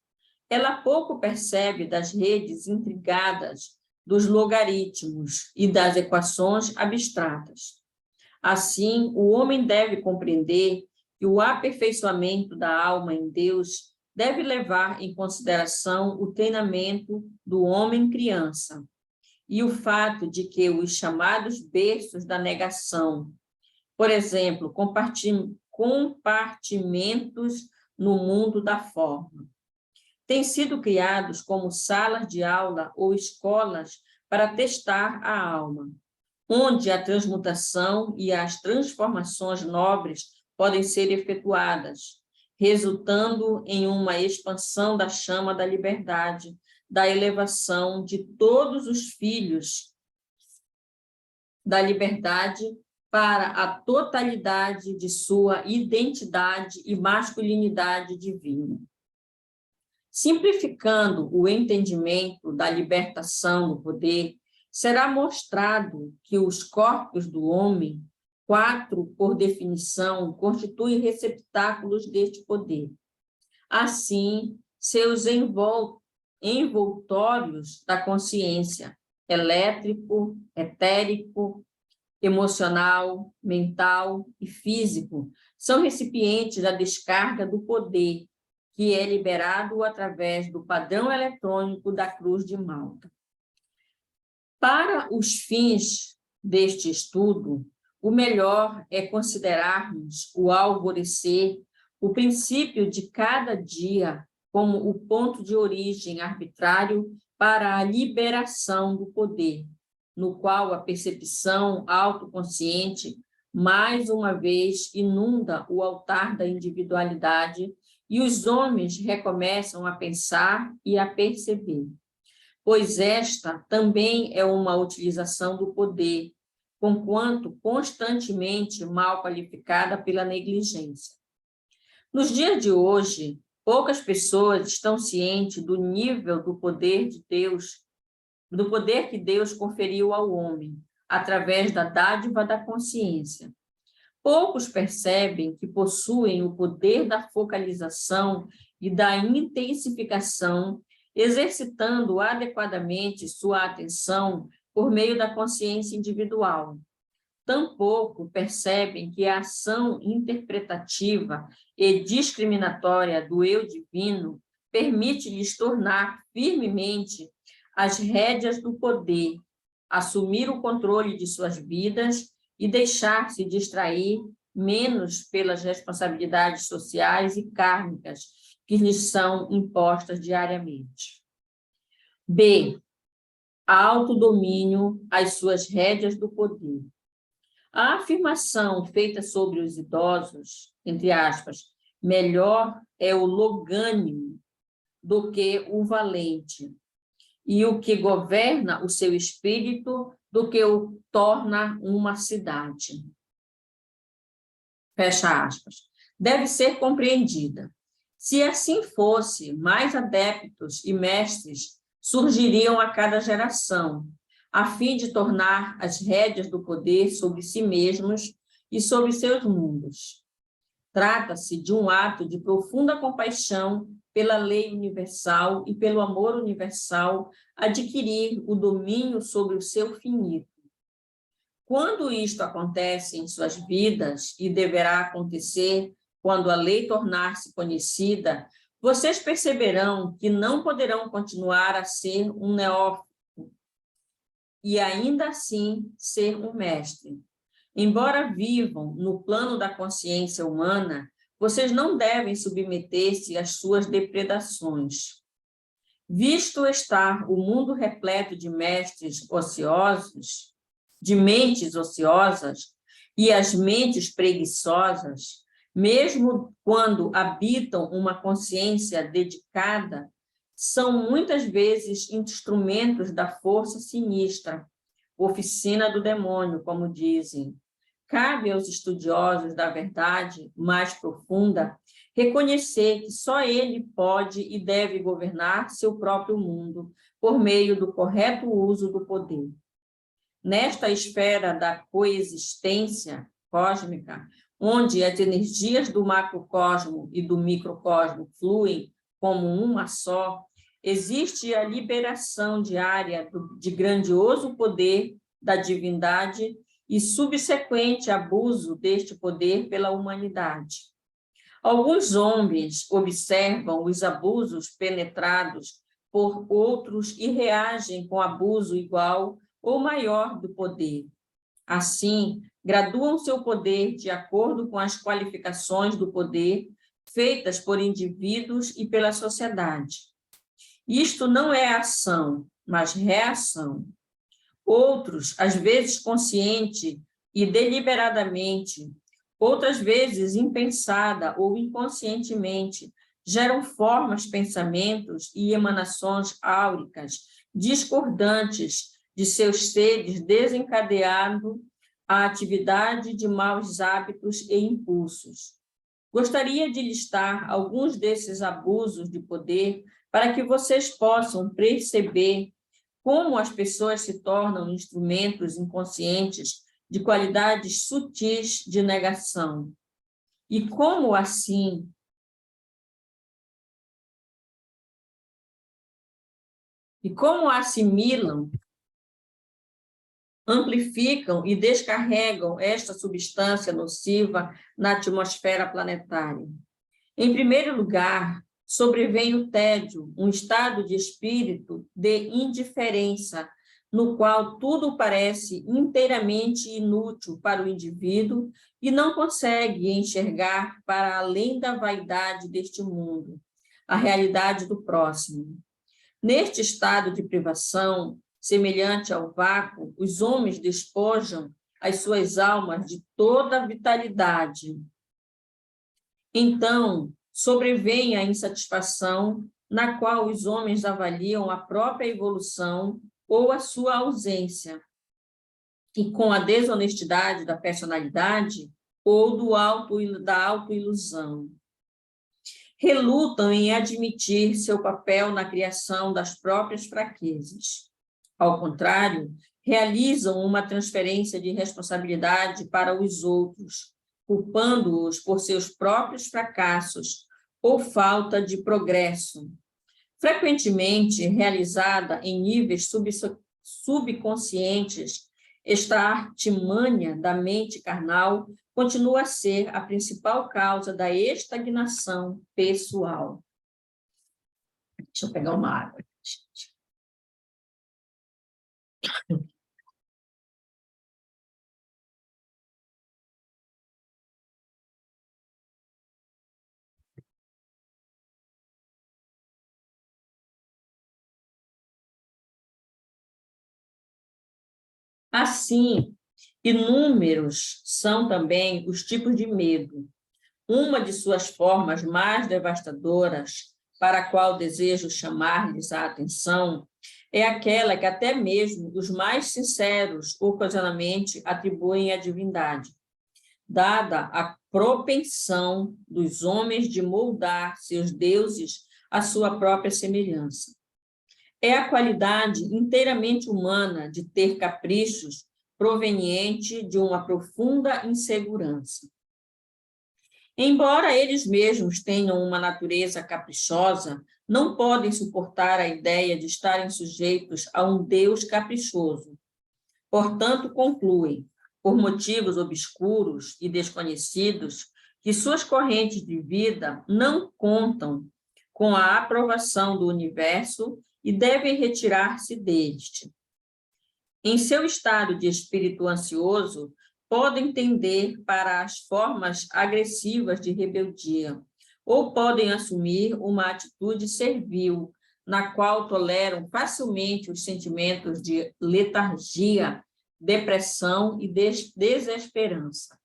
Ela pouco percebe das redes intricadas dos logaritmos e das equações abstratas. Assim, o homem deve compreender que o aperfeiçoamento da alma em Deus deve levar em consideração o treinamento do homem-criança e o fato de que os chamados berços da negação, por exemplo, compartimentos no mundo da forma, têm sido criados como salas de aula ou escolas para testar a alma, onde a transmutação e as transformações nobres podem ser efetuadas, resultando em uma expansão da chama da liberdade, da elevação de todos os filhos da liberdade para a totalidade de sua identidade e masculinidade divina. Simplificando o entendimento da libertação do poder, será mostrado que os corpos do homem, 4 por definição, constituem receptáculos deste poder. Assim, seus envoltórios da consciência, elétrico, etérico, emocional, mental e físico, são recipientes da descarga do poder, que é liberado através do padrão eletrônico da Cruz de Malta. Para os fins deste estudo, o melhor é considerarmos o alvorecer, o princípio de cada dia, como o ponto de origem arbitrário para a liberação do poder, no qual a percepção autoconsciente, mais uma vez, inunda o altar da individualidade e os homens recomeçam a pensar e a perceber. Pois esta também é uma utilização do poder, conquanto constantemente mal qualificada pela negligência. Nos dias de hoje, poucas pessoas estão cientes do nível do poder de Deus, do poder que Deus conferiu ao homem, através da dádiva da consciência. Poucos percebem que possuem o poder da focalização e da intensificação, exercitando adequadamente sua atenção por meio da consciência individual. Tampouco percebem que a ação interpretativa e discriminatória do eu divino permite-lhes tornar firmemente as rédeas do poder, assumir o controle de suas vidas e deixar-se distrair menos pelas responsabilidades sociais e kármicas que lhes são impostas diariamente. B. Autodomínio, as suas rédeas do poder. A afirmação feita sobre os idosos, entre aspas, melhor é o longânimo do que o valente, e o que governa o seu espírito do que o torna uma cidade. Fecha aspas. Deve ser compreendida. Se assim fosse, mais adeptos e mestres surgiriam a cada geração, a fim de tornar as rédeas do poder sobre si mesmos e sobre seus mundos. Trata-se de um ato de profunda compaixão pela lei universal e pelo amor universal adquirir o domínio sobre o seu finito. Quando isto acontece em suas vidas, e deverá acontecer quando a lei tornar-se conhecida, vocês perceberão que não poderão continuar a ser um neófito e ainda assim ser um mestre. Embora vivam no plano da consciência humana, vocês não devem submeter-se às suas depredações. Visto estar o mundo repleto de mestres ociosos, de mentes ociosas e as mentes preguiçosas, mesmo quando habitam uma consciência dedicada, são muitas vezes instrumentos da força sinistra, oficina do demônio, como dizem. Cabe aos estudiosos da verdade mais profunda reconhecer que só ele pode e deve governar seu próprio mundo por meio do correto uso do poder. Nesta esfera da coexistência cósmica, onde as energias do macrocosmo e do microcosmo fluem como uma só, existe a liberação diária de grandioso poder da divindade e subsequente abuso deste poder pela humanidade. Alguns homens observam os abusos penetrados por outros e reagem com abuso igual ou maior do poder. Assim, graduam seu poder de acordo com as qualificações do poder feitas por indivíduos e pela sociedade. Isto não é ação, mas reação. Outros, às vezes consciente e deliberadamente, outras vezes impensada ou inconscientemente, geram formas, pensamentos e emanações áuricas discordantes de seus seres, desencadeando a atividade de maus hábitos e impulsos. Gostaria de listar alguns desses abusos de poder para que vocês possam perceber como as pessoas se tornam instrumentos inconscientes de qualidades sutis de negação. E como assim assimilam, amplificam e descarregam esta substância nociva na atmosfera planetária. Em primeiro lugar, sobrevém o tédio, um estado de espírito de indiferença, no qual tudo parece inteiramente inútil para o indivíduo e não consegue enxergar para além da vaidade deste mundo, a realidade do próximo. Neste estado de privação, semelhante ao vácuo, os homens despojam as suas almas de toda a vitalidade. Então, sobrevém a insatisfação, na qual os homens avaliam a própria evolução ou a sua ausência, e com a desonestidade da personalidade ou da autoilusão. Relutam em admitir seu papel na criação das próprias fraquezas. Ao contrário, realizam uma transferência de responsabilidade para os outros, culpando-os por seus próprios fracassos ou falta de progresso, frequentemente realizada em níveis subconscientes. Esta artimanha da mente carnal continua a ser a principal causa da estagnação pessoal. Deixa eu pegar uma água. Assim, inúmeros são também os tipos de medo. Uma de suas formas mais devastadoras, para a qual desejo chamar-lhes a atenção, é aquela que até mesmo os mais sinceros ocasionalmente atribuem à divindade, dada a propensão dos homens de moldar seus deuses à sua própria semelhança. É a qualidade inteiramente humana de ter caprichos proveniente de uma profunda insegurança. Embora eles mesmos tenham uma natureza caprichosa, não podem suportar a ideia de estarem sujeitos a um Deus caprichoso. Portanto, concluem, por motivos obscuros e desconhecidos, que suas correntes de vida não contam com a aprovação do universo e devem retirar-se deste. Em seu estado de espírito ansioso, podem tender para as formas agressivas de rebeldia, ou podem assumir uma atitude servil, na qual toleram facilmente os sentimentos de letargia, depressão e desesperança.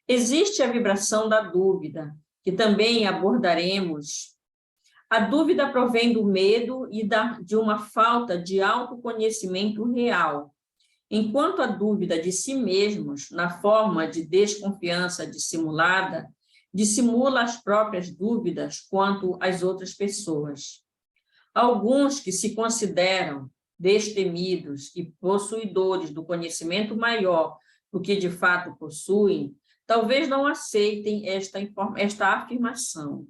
Existe a vibração da dúvida, que também abordaremos. A dúvida provém do medo e de uma falta de autoconhecimento real, enquanto a dúvida de si mesmos, na forma de desconfiança dissimulada, dissimula as próprias dúvidas quanto às outras pessoas. Alguns que se consideram destemidos e possuidores do conhecimento maior do que de fato possuem, talvez não aceitem esta afirmação.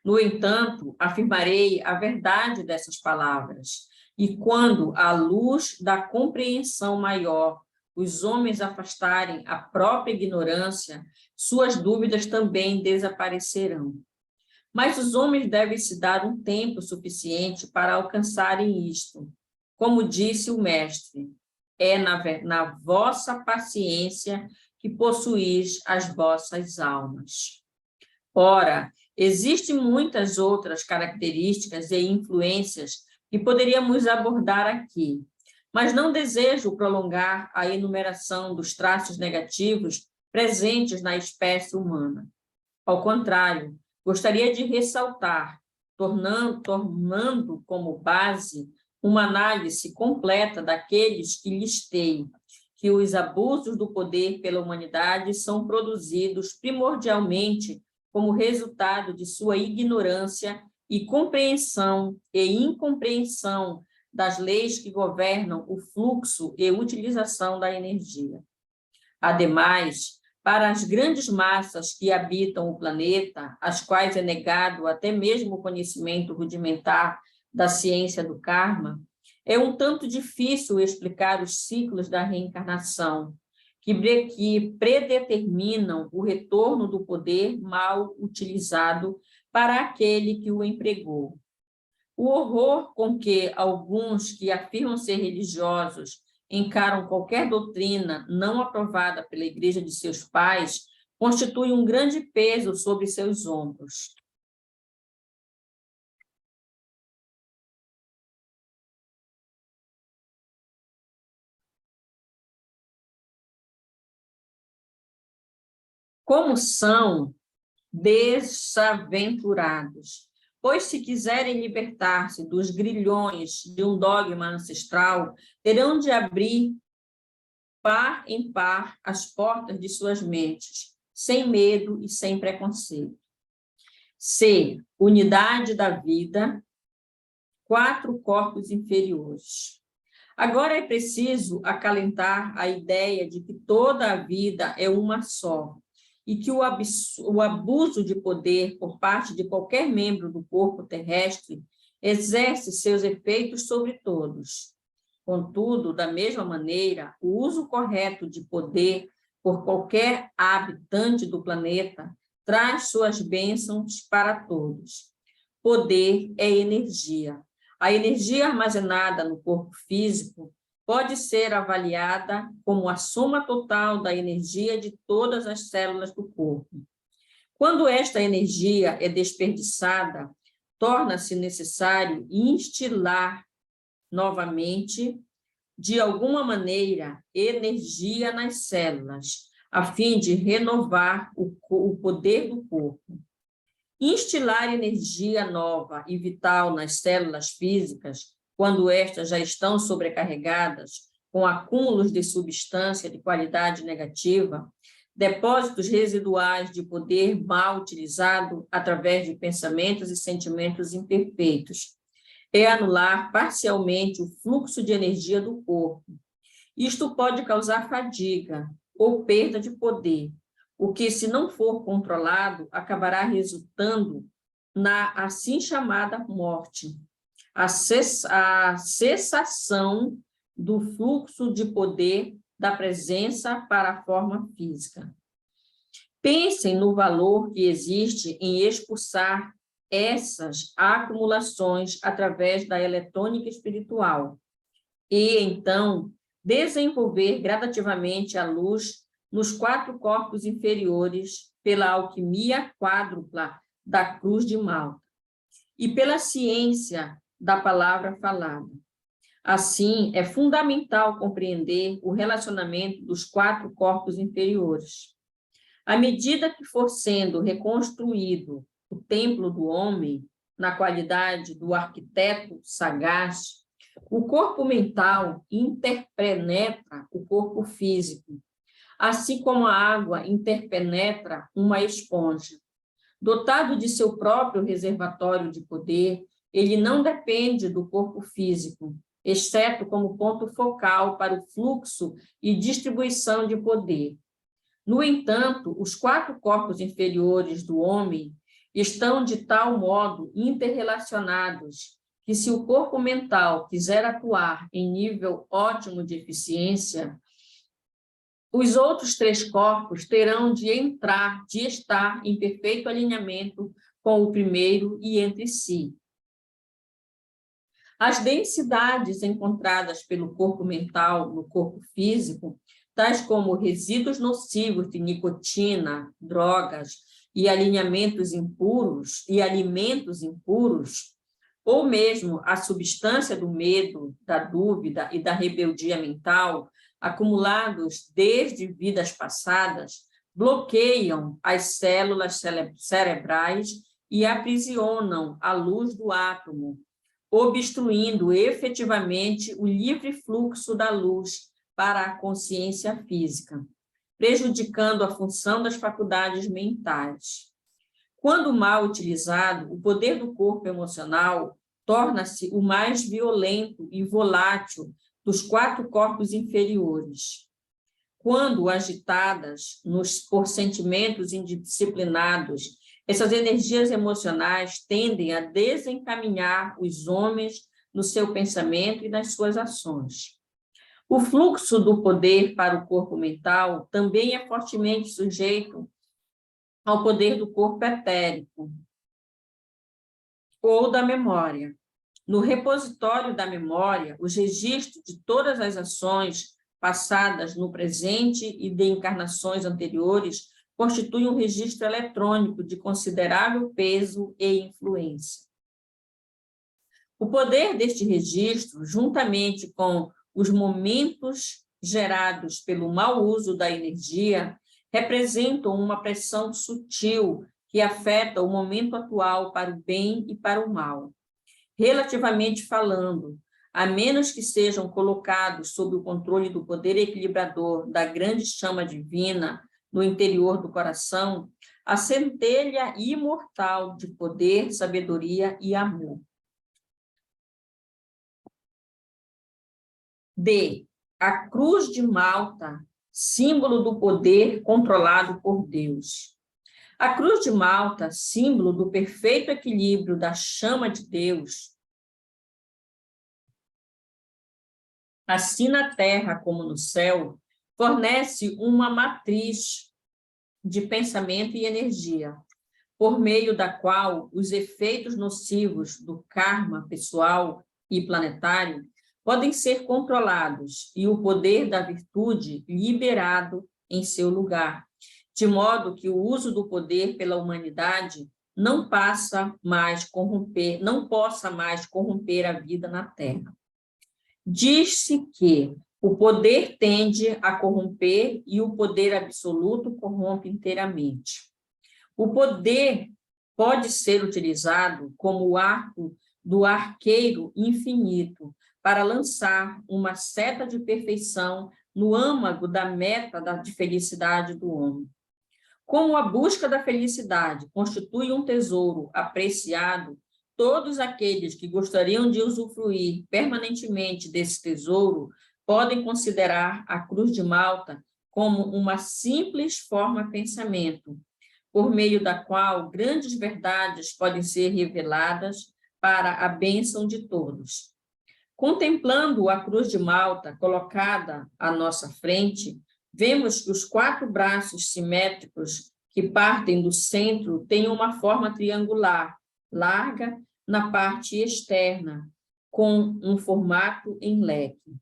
No entanto, afirmarei a verdade dessas palavras, e quando, à luz da compreensão maior, os homens afastarem a própria ignorância, suas dúvidas também desaparecerão. Mas os homens devem se dar um tempo suficiente para alcançarem isto. Como disse o mestre, é na vossa paciência que possuís as vossas almas. Ora, existem muitas outras características e influências que poderíamos abordar aqui, mas não desejo prolongar a enumeração dos traços negativos presentes na espécie humana. Ao contrário, gostaria de ressaltar, tornando como base uma análise completa daqueles que listei, que os abusos do poder pela humanidade são produzidos primordialmente como resultado de sua ignorância e compreensão e incompreensão das leis que governam o fluxo e utilização da energia. Ademais, para as grandes massas que habitam o planeta, às quais é negado até mesmo o conhecimento rudimentar da ciência do karma, é um tanto difícil explicar os ciclos da reencarnação, que predeterminam o retorno do poder mal utilizado para aquele que o empregou. O horror com que alguns que afirmam ser religiosos encaram qualquer doutrina não aprovada pela igreja de seus pais constitui um grande peso sobre seus ombros. Como são desaventurados, pois se quiserem libertar-se dos grilhões de um dogma ancestral, terão de abrir par em par as portas de suas mentes, sem medo e sem preconceito. C. Unidade da vida, 4 corpos inferiores. Agora é preciso acalentar a ideia de que toda a vida é uma só, e que o abuso de poder por parte de qualquer membro do corpo terrestre exerce seus efeitos sobre todos. Contudo, da mesma maneira, o uso correto de poder por qualquer habitante do planeta traz suas bênçãos para todos. poder é energia. A energia armazenada no corpo físico pode ser avaliada como a soma total da energia de todas as células do corpo. Quando esta energia é desperdiçada, torna-se necessário instilar novamente, de alguma maneira, energia nas células, a fim de renovar o poder do corpo. Instilar energia nova e vital nas células físicas, quando estas já estão sobrecarregadas, com acúmulos de substância de qualidade negativa, depósitos residuais de poder mal utilizado através de pensamentos e sentimentos imperfeitos, é anular parcialmente o fluxo de energia do corpo. Isto pode causar fadiga ou perda de poder, o que, se não for controlado, acabará resultando na assim chamada morte, a cessação do fluxo de poder da presença para a forma física. Pensem no valor que existe em expulsar essas acumulações através da eletrônica espiritual e, então, desenvolver gradativamente a luz nos 4 corpos inferiores pela alquimia quádrupla da cruz de Malta e pela ciência da palavra falada. Assim, é fundamental compreender o relacionamento dos 4 corpos inferiores. À medida que for sendo reconstruído o templo do homem, na qualidade do arquiteto sagaz, o corpo mental interpenetra o corpo físico, assim como a água interpenetra uma esponja. Dotado de seu próprio reservatório de poder, ele não depende do corpo físico, exceto como ponto focal para o fluxo e distribuição de poder. No entanto, os 4 corpos inferiores do homem estão de tal modo interrelacionados que, se o corpo mental quiser atuar em nível ótimo de eficiência, os outros 3 corpos terão de estar em perfeito alinhamento com o primeiro e entre si. As densidades encontradas pelo corpo mental no corpo físico, tais como resíduos nocivos de nicotina, drogas e alimentos impuros, ou mesmo a substância do medo, da dúvida e da rebeldia mental, acumulados desde vidas passadas, bloqueiam as células cerebrais e aprisionam a luz do átomo, obstruindo efetivamente o livre fluxo da luz para a consciência física, prejudicando a função das faculdades mentais. Quando mal utilizado, o poder do corpo emocional torna-se o mais violento e volátil dos 4 corpos inferiores. Quando agitadas por sentimentos indisciplinados, essas energias emocionais tendem a desencaminhar os homens no seu pensamento e nas suas ações. O fluxo do poder para o corpo mental também é fortemente sujeito ao poder do corpo etérico ou da memória. No repositório da memória, os registros de todas as ações passadas no presente e de encarnações anteriores constituem um registro eletrônico de considerável peso e influência. O poder deste registro, juntamente com os momentos gerados pelo mau uso da energia, representam uma pressão sutil que afeta o momento atual para o bem e para o mal. Relativamente falando, a menos que sejam colocados sob o controle do poder equilibrador da grande chama divina no interior do coração, a centelha imortal de poder, sabedoria e amor. D. A cruz de Malta, símbolo do poder controlado por Deus. A cruz de Malta, símbolo do perfeito equilíbrio da chama de Deus, assim na terra como no céu, fornece uma matriz de pensamento e energia. por meio da qual os efeitos nocivos do karma pessoal e planetário podem ser controlados e o poder da virtude liberado em seu lugar, de modo que o uso do poder pela humanidade não possa mais corromper a vida na Terra. Diz-se que o poder tende a corromper e o poder absoluto corrompe inteiramente. O poder pode ser utilizado como o arco do arqueiro infinito para lançar uma seta de perfeição no âmago da meta de felicidade do homem. Como a busca da felicidade constitui um tesouro apreciado, todos aqueles que gostariam de usufruir permanentemente desse tesouro podem considerar a Cruz de Malta como uma simples forma de pensamento, por meio da qual grandes verdades podem ser reveladas para a bênção de todos. Contemplando a Cruz de Malta colocada à nossa frente, vemos que os 4 braços simétricos que partem do centro têm uma forma triangular, larga na parte externa, com um formato em leque.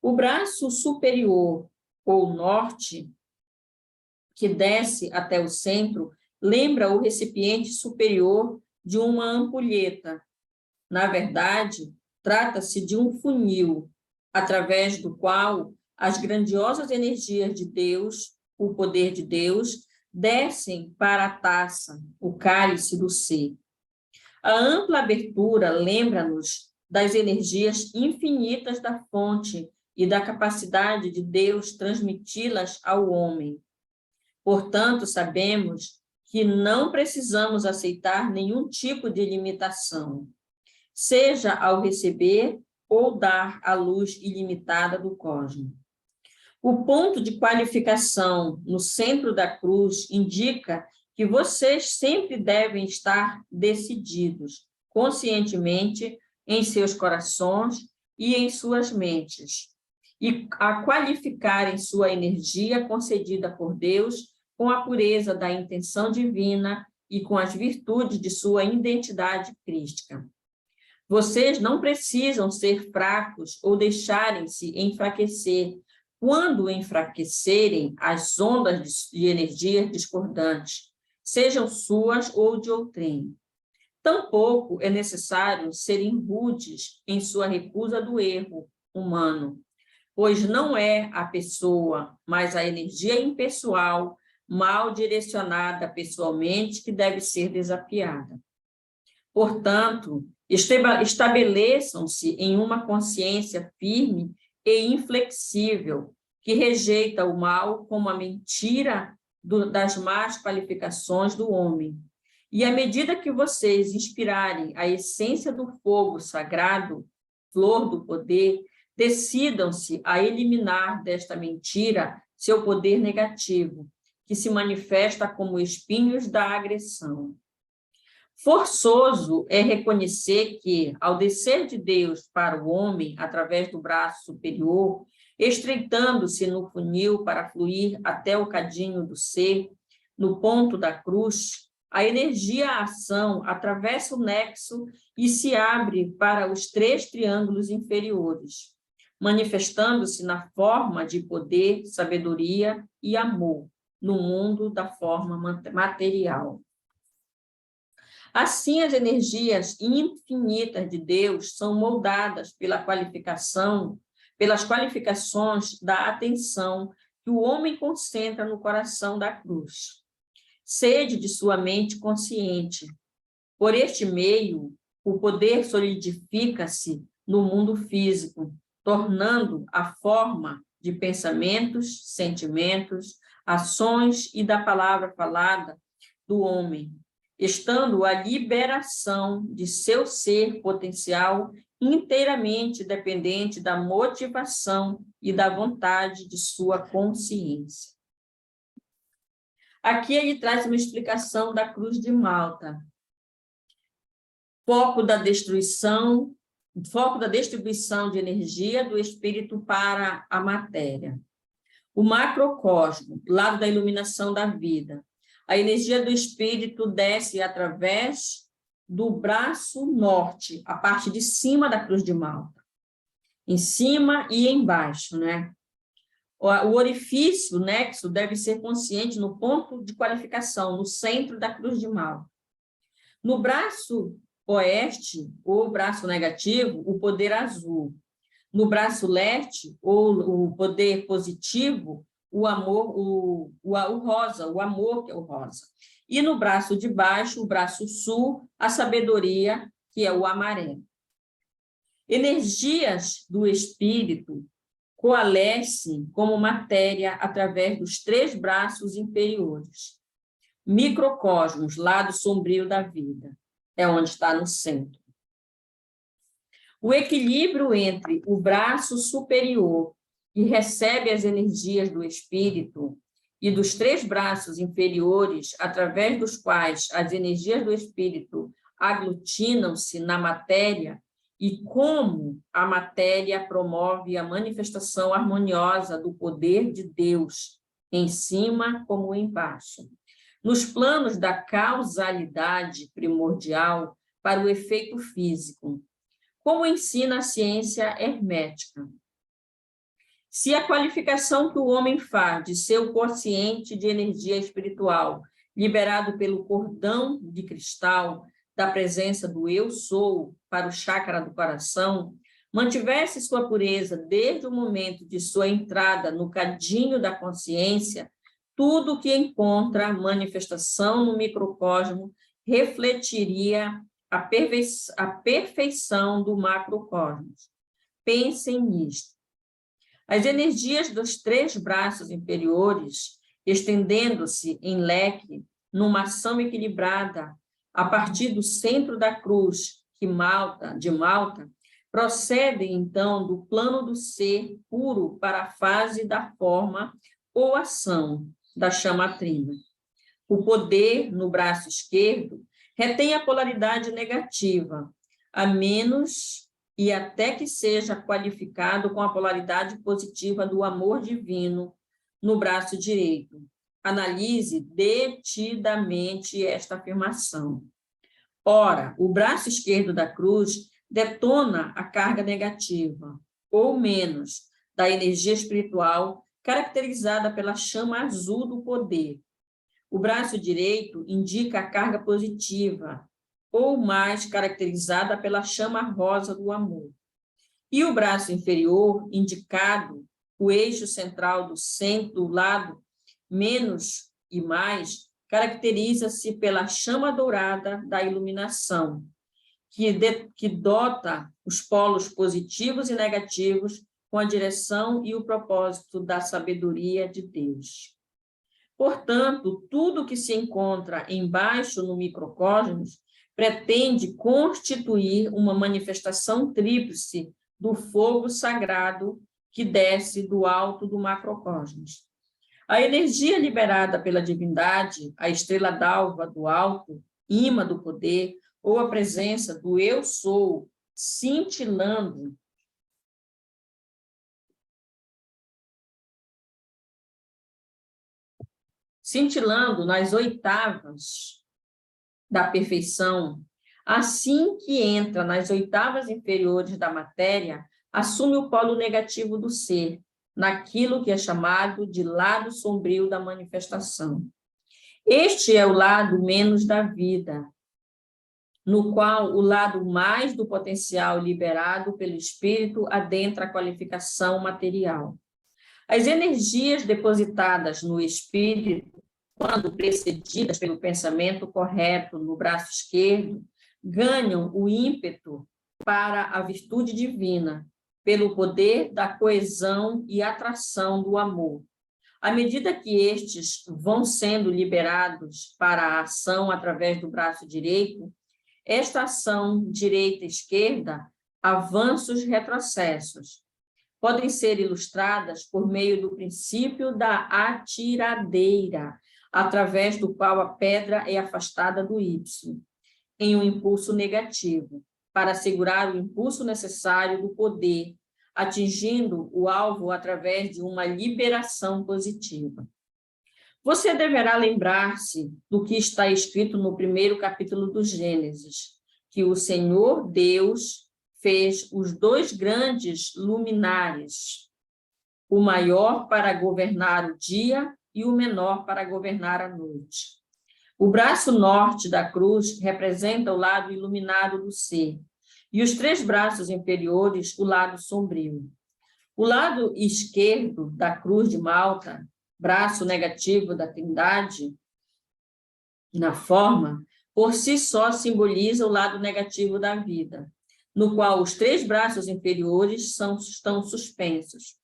O braço superior, ou norte, que desce até o centro, lembra o recipiente superior de uma ampulheta. Na verdade, trata-se de um funil, através do qual as grandiosas energias de Deus, o poder de Deus, descem para a taça, o cálice do ser. A ampla abertura lembra-nos das energias infinitas da fonte e da capacidade de Deus transmiti-las ao homem. Portanto, sabemos que não precisamos aceitar nenhum tipo de limitação, seja ao receber ou dar a luz ilimitada do cosmos. O ponto de qualificação no centro da cruz indica que vocês sempre devem estar decididos, conscientemente, em seus corações e em suas mentes, e a qualificarem sua energia concedida por Deus com a pureza da intenção divina e com as virtudes de sua identidade crística. Vocês não precisam ser fracos ou deixarem-se enfraquecer quando enfraquecerem as ondas de energia discordantes, sejam suas ou de outrem. Tampouco é necessário serem rudes em sua recusa do erro humano, pois não é a pessoa, mas a energia impessoal, mal direcionada pessoalmente, que deve ser desafiada. Portanto, estabeleçam-se em uma consciência firme e inflexível, que rejeita o mal como a mentira das más qualificações do homem. E à medida que vocês inspirarem a essência do fogo sagrado, flor do poder, decidam-se a eliminar desta mentira seu poder negativo, que se manifesta como espinhos da agressão. Forçoso é reconhecer que, ao descer de Deus para o homem, através do braço superior, estreitando-se no funil para fluir até o cadinho do ser, no ponto da cruz, a energia-ação atravessa o nexo e se abre para os 3 triângulos inferiores, manifestando-se na forma de poder, sabedoria e amor, no mundo da forma material. Assim, as energias infinitas de Deus são moldadas pelas qualificações da atenção que o homem concentra no coração da cruz. Sede de sua mente consciente. Por este meio, o poder solidifica-se no mundo físico, tornando a forma de pensamentos, sentimentos, ações e da palavra falada do homem, estando a liberação de seu ser potencial inteiramente dependente da motivação e da vontade de sua consciência. Aqui ele traz uma explicação da Cruz de Malta. Foco da distribuição de energia do espírito para a matéria. O macrocosmo, lado da iluminação da vida. A energia do espírito desce através do braço norte, a parte de cima da cruz de Malta, em cima e embaixo, né? O orifício, o nexo, deve ser consciente no ponto de qualificação, no centro da cruz de Malta. No braço oeste, ou braço negativo, o poder azul. No braço leste, ou o poder positivo, o amor, o rosa, o amor, que é o rosa. E no braço de baixo, o braço sul, a sabedoria, que é o amarelo. Energias do espírito coalescem como matéria através dos 3 braços inferiores. Microcosmos, lado sombrio da vida, é onde está no centro. O equilíbrio entre o braço superior, que recebe as energias do espírito, e dos 3 braços inferiores, através dos quais as energias do espírito aglutinam-se na matéria, e como a matéria promove a manifestação harmoniosa do poder de Deus, em cima como embaixo. Nos planos da causalidade primordial para o efeito físico, como ensina a ciência hermética. Se a qualificação que o homem faz de seu quociente de energia espiritual, liberado pelo cordão de cristal da presença do eu sou para o chakra do coração, mantivesse sua pureza desde o momento de sua entrada no cadinho da consciência, tudo que encontra manifestação no microcosmo refletiria a perfeição do macrocosmos. Pensem nisto. As energias dos 3 braços inferiores, estendendo-se em leque, numa ação equilibrada, a partir do centro da cruz de Malta, procedem, então, do plano do ser puro para a fase da forma ou ação da chama trina. O poder, no braço esquerdo, retém a polaridade negativa, a menos e até que seja qualificado com a polaridade positiva do amor divino no braço direito. Analise detidamente esta afirmação. Ora, o braço esquerdo da cruz detona a carga negativa, ou menos, da energia espiritual caracterizada pela chama azul do poder. O braço direito indica a carga positiva, ou mais caracterizada pela chama rosa do amor. E o braço inferior, indicado, o eixo central do centro, do lado menos e mais, caracteriza-se pela chama dourada da iluminação, que dota os polos positivos e negativos com a direção e o propósito da sabedoria de Deus. Portanto, tudo que se encontra embaixo no microcosmos pretende constituir uma manifestação tríplice do fogo sagrado que desce do alto do macrocosmos. A energia liberada pela divindade, a estrela d'alva do alto, imã do poder, ou a presença do eu sou, cintilando nas oitavas da perfeição, assim que entra nas oitavas inferiores da matéria, assume o polo negativo do ser, naquilo que é chamado de lado sombrio da manifestação. Este é o lado menos da vida, no qual o lado mais do potencial liberado pelo espírito adentra a qualificação material. As energias depositadas no espírito, quando precedidas pelo pensamento correto no braço esquerdo, ganham o ímpeto para a virtude divina, pelo poder da coesão e atração do amor. À medida que estes vão sendo liberados para a ação através do braço direito, esta ação direita-esquerda, avanços e retrocessos, podem ser ilustradas por meio do princípio da atiradeira, através do qual a pedra é afastada do Y, em um impulso negativo, para assegurar o impulso necessário do poder, atingindo o alvo através de uma liberação positiva. Você deverá lembrar-se do que está escrito no primeiro capítulo do Gênesis, que o Senhor Deus fez os dois grandes luminares, o maior para governar o dia e o menor para governar a noite. O braço norte da cruz representa o lado iluminado do ser, e os três braços inferiores, o lado sombrio. O lado esquerdo da cruz de Malta, braço negativo da Trindade, na forma, por si só simboliza o lado negativo da vida, no qual os três braços inferiores estão suspensos.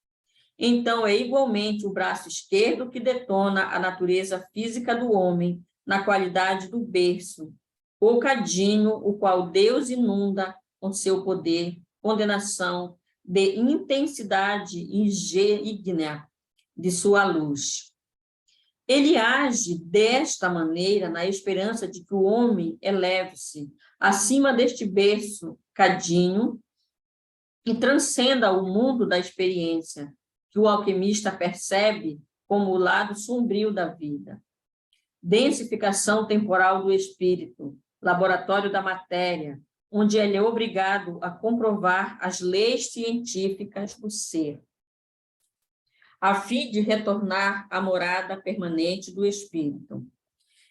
Então, é igualmente o braço esquerdo que detona a natureza física do homem, na qualidade do berço, ou cadinho, o qual Deus inunda com seu poder, condenação, de intensidade ígnea de sua luz. Ele age desta maneira na esperança de que o homem eleve-se acima deste berço cadinho e transcenda o mundo da experiência, que o alquimista percebe como o lado sombrio da vida. Densificação temporal do espírito, laboratório da matéria, onde ele é obrigado a comprovar as leis científicas do ser, a fim de retornar à morada permanente do espírito.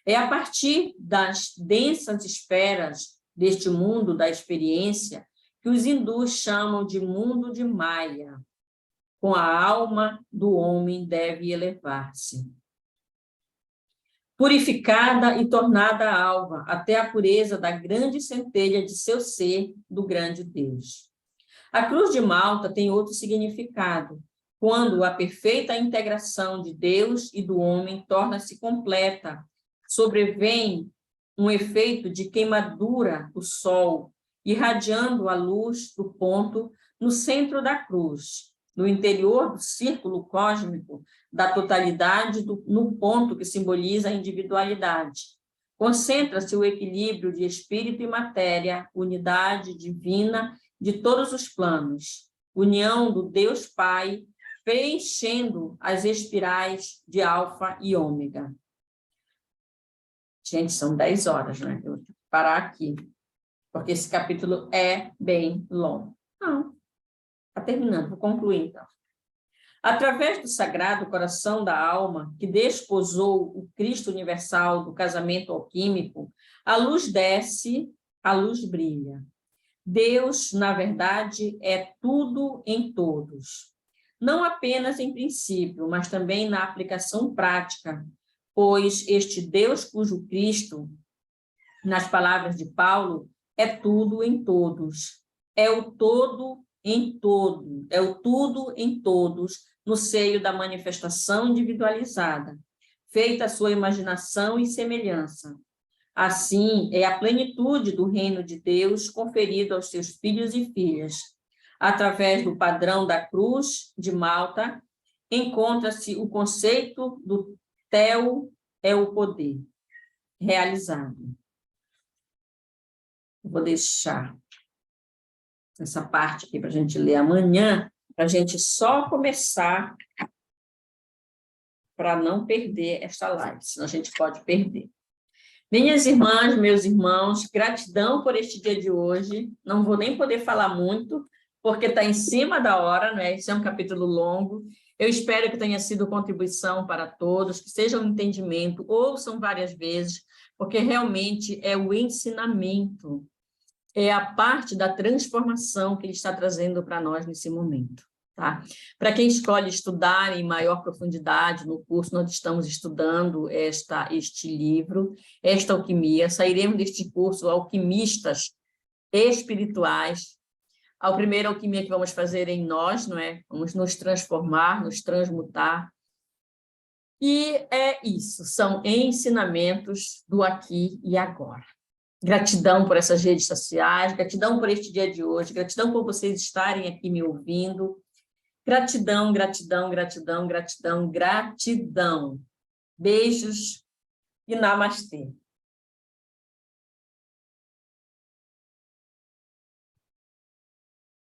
É a partir das densas esferas deste mundo da experiência que os hindus chamam de mundo de Maya. Com a alma do homem deve elevar-se. Purificada e tornada alva, até a pureza da grande centelha de seu ser, do grande Deus. A cruz de Malta tem outro significado, quando a perfeita integração de Deus e do homem torna-se completa, sobrevém um efeito de queimadura do sol, irradiando a luz do ponto no centro da cruz, no interior do círculo cósmico da totalidade, no ponto que simboliza a individualidade. Concentra-se o equilíbrio de espírito e matéria, unidade divina de todos os planos, união do Deus Pai, preenchendo as espirais de alfa e ômega. Gente, são 10 horas, né? Eu vou parar aqui, porque esse capítulo é bem longo. Não, está terminando, vou concluir então. Através do sagrado coração da alma, que desposou o Cristo universal do casamento alquímico, a luz desce, a luz brilha. Deus, na verdade, é tudo em todos. Não apenas em princípio, mas também na aplicação prática, pois este Deus cujo Cristo, nas palavras de Paulo, é tudo em todos, é o todo em todo, é o tudo em todos, no seio da manifestação individualizada, feita a sua imaginação e semelhança. Assim, é a plenitude do reino de Deus conferido aos seus filhos e filhas. Através do padrão da cruz de Malta, encontra-se o conceito do Theo é o poder realizado. Vou deixar essa parte aqui para a gente ler amanhã, para a gente só começar, para não perder esta live, senão a gente pode perder. Minhas irmãs, meus irmãos, gratidão por este dia de hoje. Não vou nem poder falar muito, porque está em cima da hora, não é? Esse é um capítulo longo. Eu espero que tenha sido contribuição para todos, que seja um entendimento, ouçam várias vezes, porque realmente é o ensinamento, é a parte da transformação que ele está trazendo para nós nesse momento. Tá? Para quem escolhe estudar em maior profundidade no curso, nós estamos estudando este livro, esta alquimia. Sairemos deste curso alquimistas espirituais. A primeira alquimia que vamos fazer em nós, não é? Vamos nos transformar, nos transmutar. E é isso, são ensinamentos do aqui e agora. Gratidão por essas redes sociais, gratidão por este dia de hoje, gratidão por vocês estarem aqui me ouvindo. Gratidão, gratidão, gratidão, gratidão, gratidão. Beijos e namastê.